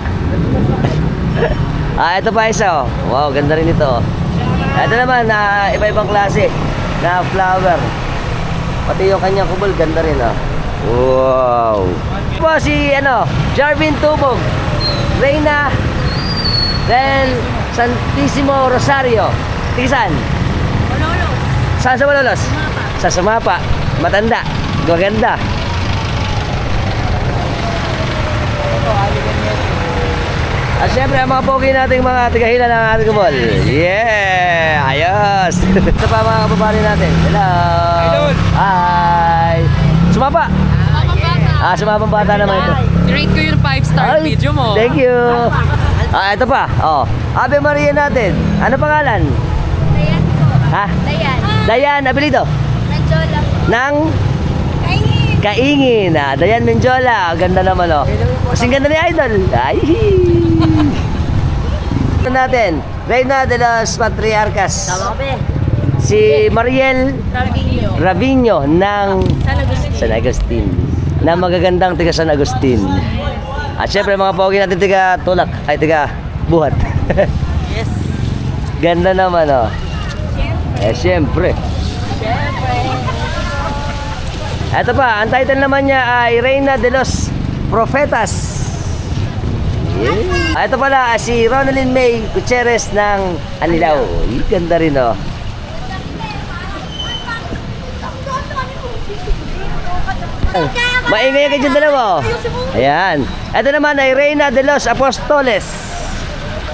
S1: Ito pa isa, oh. Wow, ganda rin ito. Ito naman, iba-ibang klase na flower. Pati yung kanyang kubol, ganda rin, oh. Wow. Ito po si, Jarvin Tubog. Reyna del Santissimo Rosario. Tigisan?
S2: Malolos.
S1: Saan sa Malolos?
S2: Sumapa.
S1: Sa Sumapa. Matanda. Maganda. At syempre ang mga pogi nating mga tigahila ng ating kumol. Yeah! Ayos! Ito pa mga kababari natin. Hello! Hi! Sumapa!
S2: Sumapang bata.
S1: Sumapang bata naman ito.
S10: Rate ko yung 5-star video mo.
S1: Thank you! Ito pa. Ave Maria natin. Ano pangalan?
S2: Dayan po.
S1: Ha?
S2: Dayan.
S1: Dayan, apelido?
S2: Menjola po.
S1: Nang?
S2: Kaingin.
S1: Kaingin. Dayan Menjola. Ganda naman, oh. Kasing ganda ni Idol. Ay! Natin, Reyna de los Patriarcas. Si Mariel Ravino ng
S2: San Agustin.
S1: San Agustin. na magagandang tiga San Agustin. At syempre mga pogi natin tiga Tulak, ay tiga Buhat.
S2: Yes.
S1: Ganda naman oh. Eh syempre. Ito pa, ang title naman niya ay Reina de los Profetas. Ito pala si Ronaldin May Gutierrez ng Anilao. Ganda rin oh. Maingay ka dyan dalawa oh. Ayan. Ito naman ay Reina de los Apostoles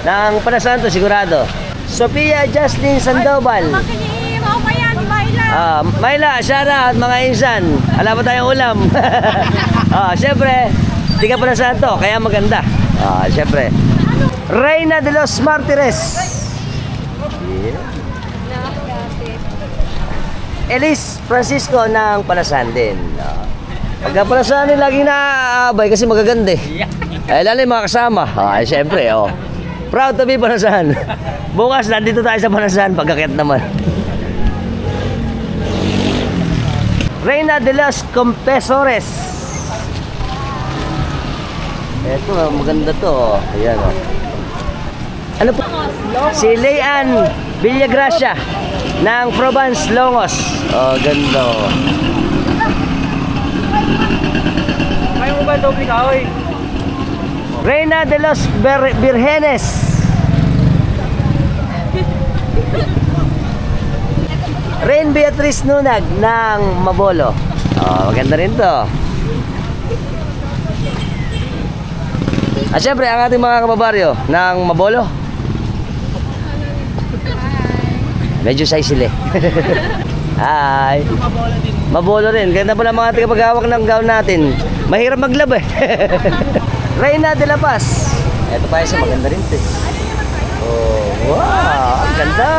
S1: ng Panasanto sigurado. Sofia Jocelyn Sandoval. Mayla, Shara at mga insan. Alam mo tayong ulam. Siyempre, tiga Panasanto, kaya maganda. Siyempre. Reina de los Martires. Elise Francisco ng Panasan din. Pagka Panasan din lagi naabay kasi magaganda eh. Lalo yung mga kasama. Siyempre, oh. Proud to be Panasan. Bukas, nandito tayo sa Panasan. Pagkakit naman. Reina de los Confesores. Ito, maganda to. Ayan, oh. Ano po? Si Leanne Villagracia ng Provence, Longos. Oh, ganda. May mo ba doble ka, oy? Reina de los Virgenes. Rein Beatriz Nunag ng Mabolo. Oh, maganda rin to. At syempre, ang ating mga kababaryo ng Mabolo. Medyo shy sila. Hi. Mabolo rin. Ganda pala mga tagapaghawak ng gown natin. Mahirap maglab eh. Reina de la Paz. Ito pa isa, maganda rin ito. Oh, wow, ang ganda.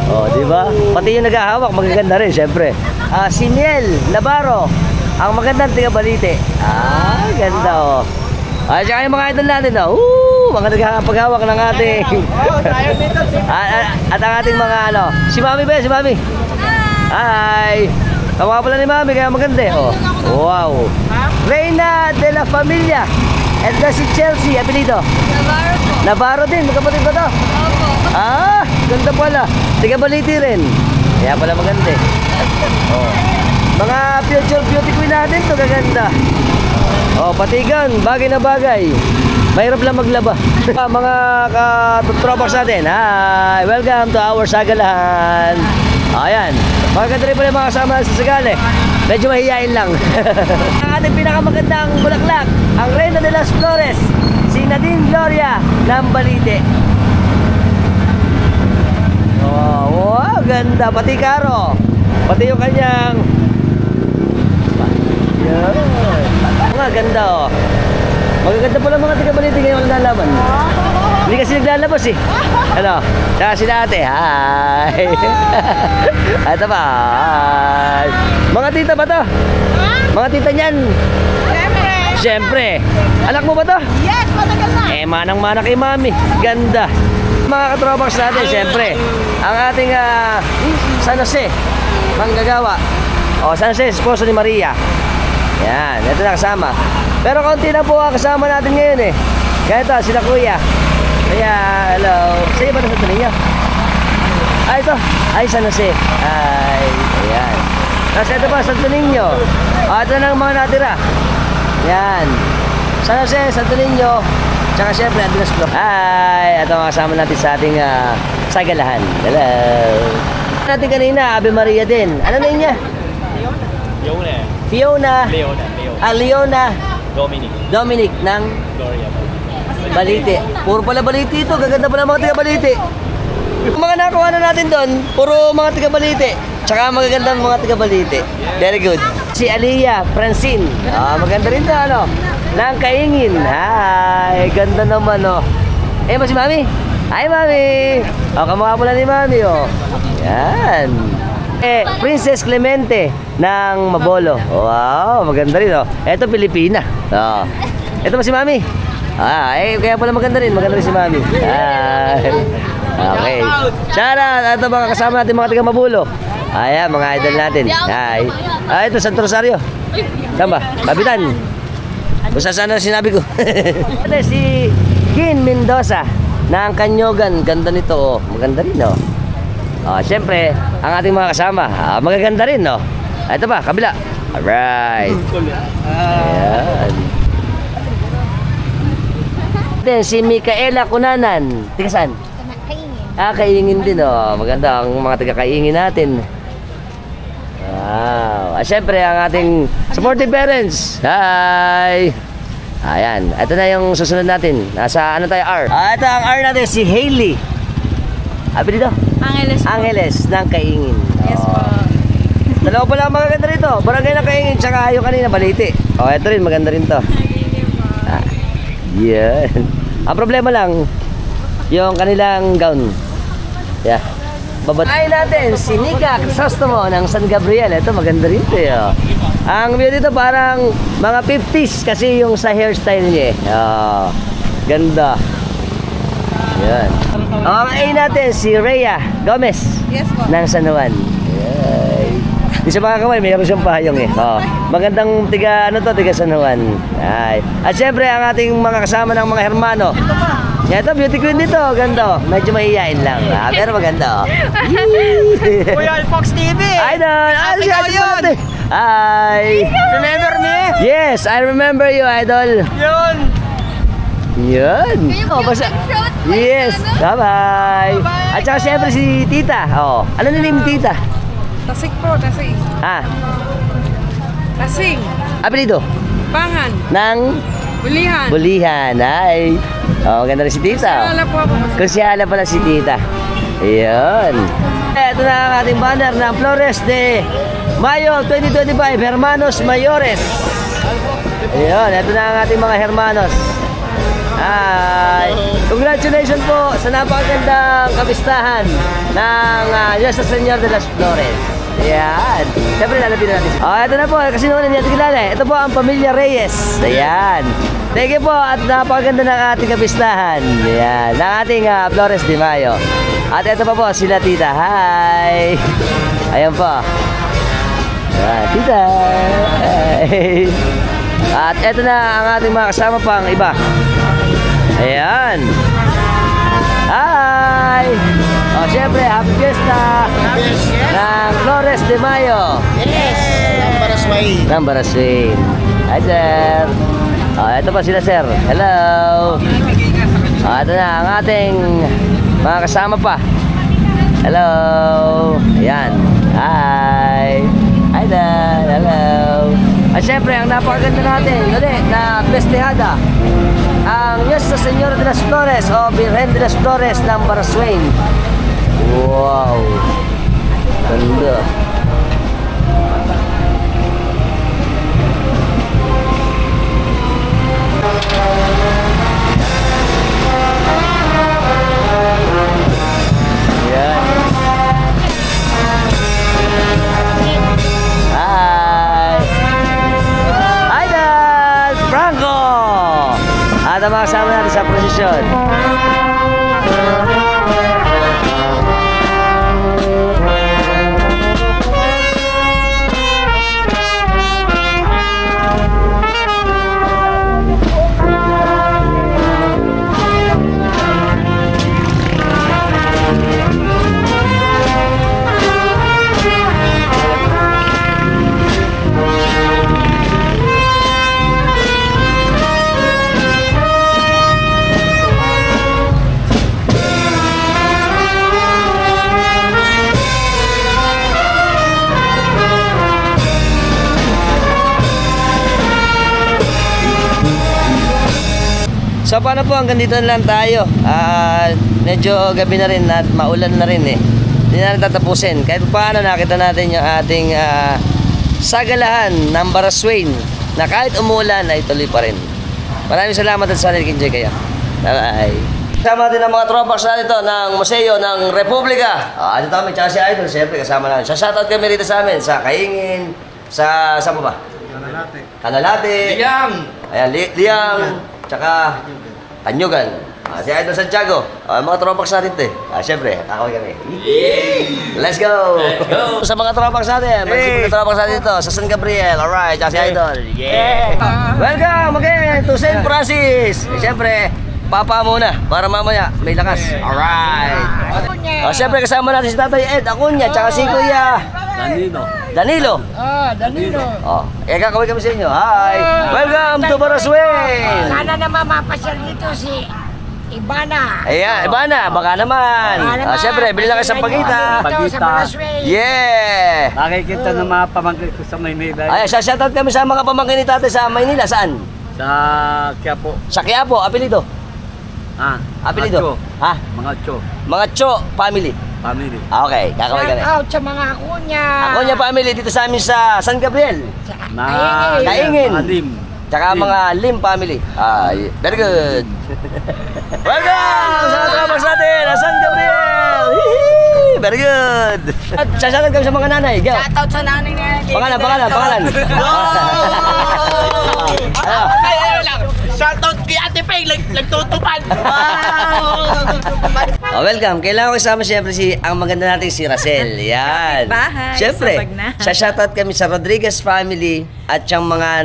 S1: Oh, di ba? Pati yung naghahawak, magaganda rin, syempre. Si Miel Navarro, ang magandang tiga-balite. Ganda oh. Tsaka yung mga idol natin oh. Mga nagpaghawak ng ating at ang ating mga ano. Si Mami ba? Si Mami. Hi. Tawa pala ni Mami, kaya maganda oh. Wow. Reina de la Familia. Ito si Chelsea, apelido.
S2: Navarro po.
S1: Navarro din, magkapatid ba to?
S2: Opo.
S1: Ganda pala. Tiga-baliti rin. Kaya pala maganda eh. Oh. Mga future beauty queen natin to, gaganda. Oh, patigan, bagay na bagay. Mahirap lang maglaba. Mga ka-tropax natin. Hi, welcome to our Sagalahan. Ayan. Maganda rin pala yung mga kasama sa Sagale. Medyo mahihain lang. Ang ating pinakamagandang bulaklak, ang Reina de las Flores, si Nadine Gloria ng Balite. Oh, wow, ganda. Pati Karo. Pati yung kanyang mga ganda oh. Magaganda pala mga taga-Balite ngayon nalalaman. Hindi kasi naglalabas eh. Ano? Tsaka si ate. Hi. Ito pa. Hi. Mga tita ba to? Mga tita niyan? Siyempre. Anak mo ba to?
S2: Yes, matagal na.
S1: Manang-mana kay Mami. Ganda. Mga katropax natin, siyempre. Ang ating San Jose manggagawa. San Jose, esposo ni Maria. Yan, ito na kasama. Pero konti na po ang kasama natin ngayon eh. Kaya ito, sila kuya. Kaya, hello. Sa'yo ba na sa tuloy niya? Ito. Ay, San Jose. Ay, ayan. Tapos ito pa, Santo Niño. Ito na ang mga natira. Yan. San Jose, Santo Niño. Tsaka syempre, Andinas Club. Hi. Ito ang kasama natin sa ating Sagalahan. Hello. Natin kanina, Ave Maria din. Ano na niya? Fiona. Leona. Dominic ng Balite. Puro pala Balite ito. Gaganda pala mga taga-Balite. Yung mga nakuha na natin doon, puro mga taga-Balite. Tsaka magaganda mga taga-Balite. Very good. Si Aliyah Francine. Maganda rin na ano. Nang Kaingin. Hi. Ganda naman oh. Ba si Mami? Hi Mami. Kamukha pala ni Mami oh. Yan. Princess Clemente ng Mabolo. Wow, maganda rin oh. Ito Pilipina. Ito ba si Mami? Kaya pala maganda rin si Mami. Okay. Shout out. Ito mga kasama natin mga taga Mabolo. Ayan, mga idol natin. Hi. Ito Santo Rosario. Saan ba? Kapitan. Kung saan na sinabi ko. Ito si Gin Mendoza ng Kanyogan. Ganda nito, oh. Maganda rin, oh. Siyempre, ang ating mga kasama, magaganda rin, no? Ito ba, kabila. Alright. Ayan. Then, si Micaela Cunanan. Tiga saan?
S2: Kaingin.
S1: Kaingin din, oh. Maganda ang mga taga-kaingin natin. Wow. Siyempre, ang ating supportive parents. Hi! Ayan. Ito na yung susunod natin. Nasa ano tayo, R? Ito ang R natin, si Hailey. Abi dito?
S2: Angeles po.
S1: Angeles ng Kaingin.
S2: Yes po.
S1: Dalawa pala ang magaganda rito. Barangay ng Kaingin, tsaka yung kanina, Baliti. Ito rin, maganda rin to. Yan. Ang problema lang, yung kanilang gown. Yeah. Babatay natin si Nika Crisostomo ng San Gabriel. Ito maganda rin ito. Ang view dito parang mga 50s kasi yung sa hairstyle niya. Ganda. Yan. Ang A natin si Rhea Gomez.
S2: Yes po.
S1: Ng San Juan. Di sa mga kamay, mayroon siyang pahayong eh. Magandang tiga San Juan. At syempre ang ating mga kasama ng mga hermano. Ito, beauty queen dito. Ganda. Medyo mahihain lang. Pero maganda.
S10: Kuya Fox TV.
S1: Idol.
S10: Ikaw yun.
S1: Hi.
S10: Remember me?
S1: Yes, I remember you, Idol.
S10: Yun.
S1: Yun. Basta. Yes. Bye-bye. At saka syempre si Tita. Ano na name Tita?
S10: Tasik po, tasik. Tasing.
S1: Apelido?
S10: Pangan.
S1: Nang?
S10: Bulihan.
S1: Bulihan. Ay. Maganda rin si Tita.
S10: Kusyala po ako.
S1: Kusyala pala si Tita. Ayun. Ito na ang ating banner ng Flores de Mayo 2025. Hermanos Mayores. Ayun. Ito na ang ating mga hermanos. Ay. Congratulations po sa napakagandang kapistahan ng Nuestra Señora de las Flores. Ayan. Siyempre lalapin natin. Ito na po. Kasi noon hindi natin kilala eh. Ito po ang Pamilya Reyes. Ayan. Thank you po at napakaganda ng ating kapistahan. Ayan. Ng ating Flores de Mayo. At ito pa po sila Tita. Hi. Ayan po. Ayan. Tita. Hi. At ito na ang ating mga kasama pang iba. Ayan. Hi. Siyempre, happy fiesta ng Flores de Mayo.
S3: Yes. Ng Baraswain.
S1: Ng Baraswain. Hi, sir. Ito pa sila, sir. Hello. Ito na ang ating mga kasama pa. Hello. Ayan. Hi. Hi, Dad. Hello. At siyempre, ang napakaganda natin ulit na festejada ang Nuestra Señora de las Flores o Virgen de las Flores ng Baraswain. Wow. Ganda. Ayan. Hi. Hi, Dad. Franco. At ang mga kasama natin sa prosesyon. So paano po, hanggang dito na lang tayo. Medyo gabi na rin at maulan na rin eh. Hindi na rin tatapusin. Kahit paano nakita natin yung ating sagalahan ng Baraswain na kahit umulan ay tuloy pa rin. Maraming salamat at sana nag-enjoy kayo. Bye-bye. Kasama din ang mga tropax na dito ng Museo ng Republika. Dito kami, tsaka si Idol, siyempre kasama namin. Shoutout kami rito sa amin, sa Kaingin, sa pa ba? Kanalate.
S10: Liang.
S1: Ayan, Liang. Tsaka Tanyugan. Si Idol Santiago. Mga tropax natin ito eh. Siyempre, kakaway kami. Let's go! Sa mga tropax natin, mga tropax natin ito, sa San Gabriel. Alright, si Idol. Yeah! Welcome again to St. Francis. Siyempre, papa muna, para mamaya may lakas. Alright. Siyempre, kasama natin si Tatay Ed Acuña, tsaka si Kuya Danilo.
S10: Danilo.
S1: Kakaway kami sa inyo. Hi! Welcome to Baraswing!
S10: Sana naman mapasyal dito si Ibana.
S1: Ayan, Ibana, baka naman. Siyempre, bili na kayo sa Pagita. Yeah!
S12: Nakikita ng mga pamangkin ko sa Maynila.
S1: Ay, shoutout kami sa mga pamangkin ni Tatay sa Maynila. Saan?
S12: Sa Quiapo.
S1: Sa Quiapo, apelido? Apelido?
S12: Mga Cho.
S1: Mga Cho family. Okay, kakaway kami.
S10: Shout out sa mga Acuña.
S1: Acuña family dito sa amin sa San Gabriel. Kaingin.
S12: Mga Lim.
S1: Tsaka mga Lim family. Very good. Welcome sa tropax natin, San Gabriel. Very good. At sasalag kami sa mga nanay.
S10: Shout out sa nanay niya.
S1: Pangalan.
S10: Shoutout kay Ate Peng, nagtutupad!
S1: Welcome. Kailangan ko isama siyempre ang maganda natin si Racel. Yan.
S2: Bahay,
S1: Siyempre,
S2: sa
S1: shoutout kami sa Rodriguez family at yung mga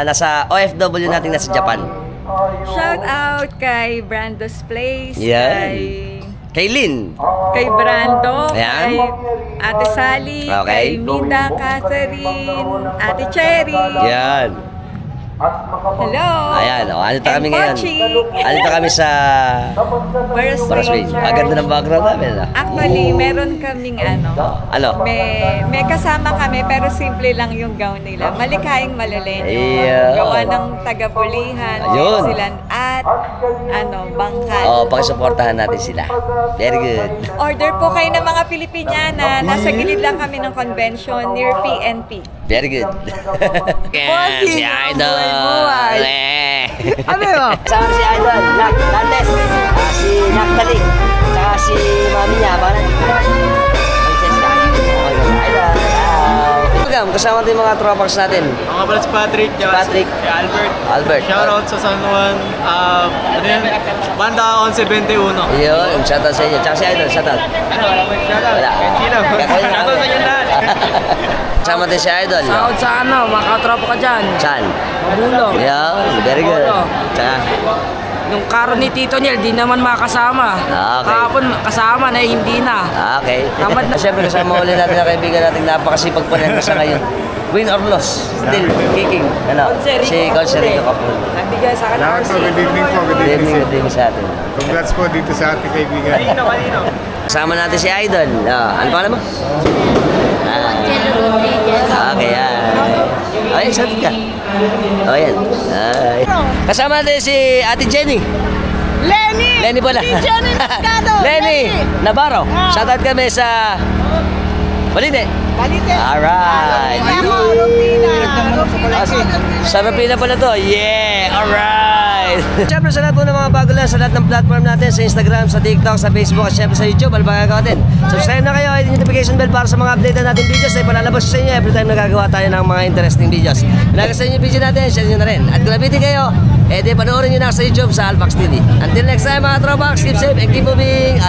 S1: nasa OFW natin nasa Japan.
S2: Shout out kay Brando's Place,
S1: Yan. Kay Lynn.
S2: kay Brando,
S1: Ayan.
S2: kay Ate Sally,
S1: Okay.
S2: kay Minda, Catherine, Ate Cherry.
S1: Yan.
S2: Hello.
S1: Ayan, andito kami ngayon.
S2: Pochi.
S1: Andito kami sa Baraswing. Maganda ng background namin.
S2: Actually, meron kaming
S1: Ano?
S2: may kasama kami pero simple lang yung gown nila. Malikhaing Malalenyo.
S1: Yeah.
S2: Gawa ng taga-Bulihan,
S1: Ayun.
S2: Silan at Bangkal.
S1: Pakisuportahan natin sila. Very good.
S2: Order po kayo ng mga Pilipiniana. Nasa gilid lang kami ng convention near PNP.
S1: Very good. Yan, si Idol.
S10: Ano yun?
S1: Kasama si Idol, Nantes, si Nactali, tsaka si mami niya, Welcome, kasama natin yung mga tropax natin.
S12: Mga pala si Patrick,
S1: Patrick.
S12: si
S1: Albert.
S12: Shoutout sa San Juan, Banda 1121.
S1: Yun, shoutout sa inyo. Tsaka si Idol, shoutout. Wala.
S12: Shoutout sa inyo lahat.
S1: Kasama natin si Idol.
S10: Shout sa mga katropa ka dyan.
S1: Saan?
S10: Mabulong.
S1: Yun, very good. Tsaka,
S10: Yung karo ni Tito Niel, di naman makasama.
S1: Okay.
S10: Kahapon kasama na hindi na.
S1: okay.
S10: Tamad na.
S1: Siyempre, kasama ulit natin ang kaibigan natin, napakasipag pa rin sa ngayon. Win or loss, still kicking. Si Conce Rico Kapul.
S10: Nagbigay sa akin.
S9: Good evening po. Good evening
S1: Good evening sa atin.
S9: Congrats po dito sa ating kaibigan.
S1: Kasama natin si Idol. Ano pangalan mo? Okay, yan. Ay, sabi ka. Yan. Kasama natin si Ate Jenny. Lenny pala. Lenny Navarro. Shoutout kami sa Balite. Alright. Sa Rupina pala to. Yeah. Alright. Siyempre sa lahat po ng mga bago lang sa lahat ng platform natin, sa Instagram, sa TikTok, sa Facebook, at siyempre sa YouTube, alabang natin. Subscribe na kayo, hit notification bell para sa mga update na natin videos na ipalalabas sa inyo every time nagagawa tayo ng mga interesting videos. Kung nagustuhan nyo yung video natin, share nyo na rin. At kung nabitin kayo, panoorin nyo na sa YouTube sa Alpax TV. Until next time mga Tropax, keep safe and keep moving.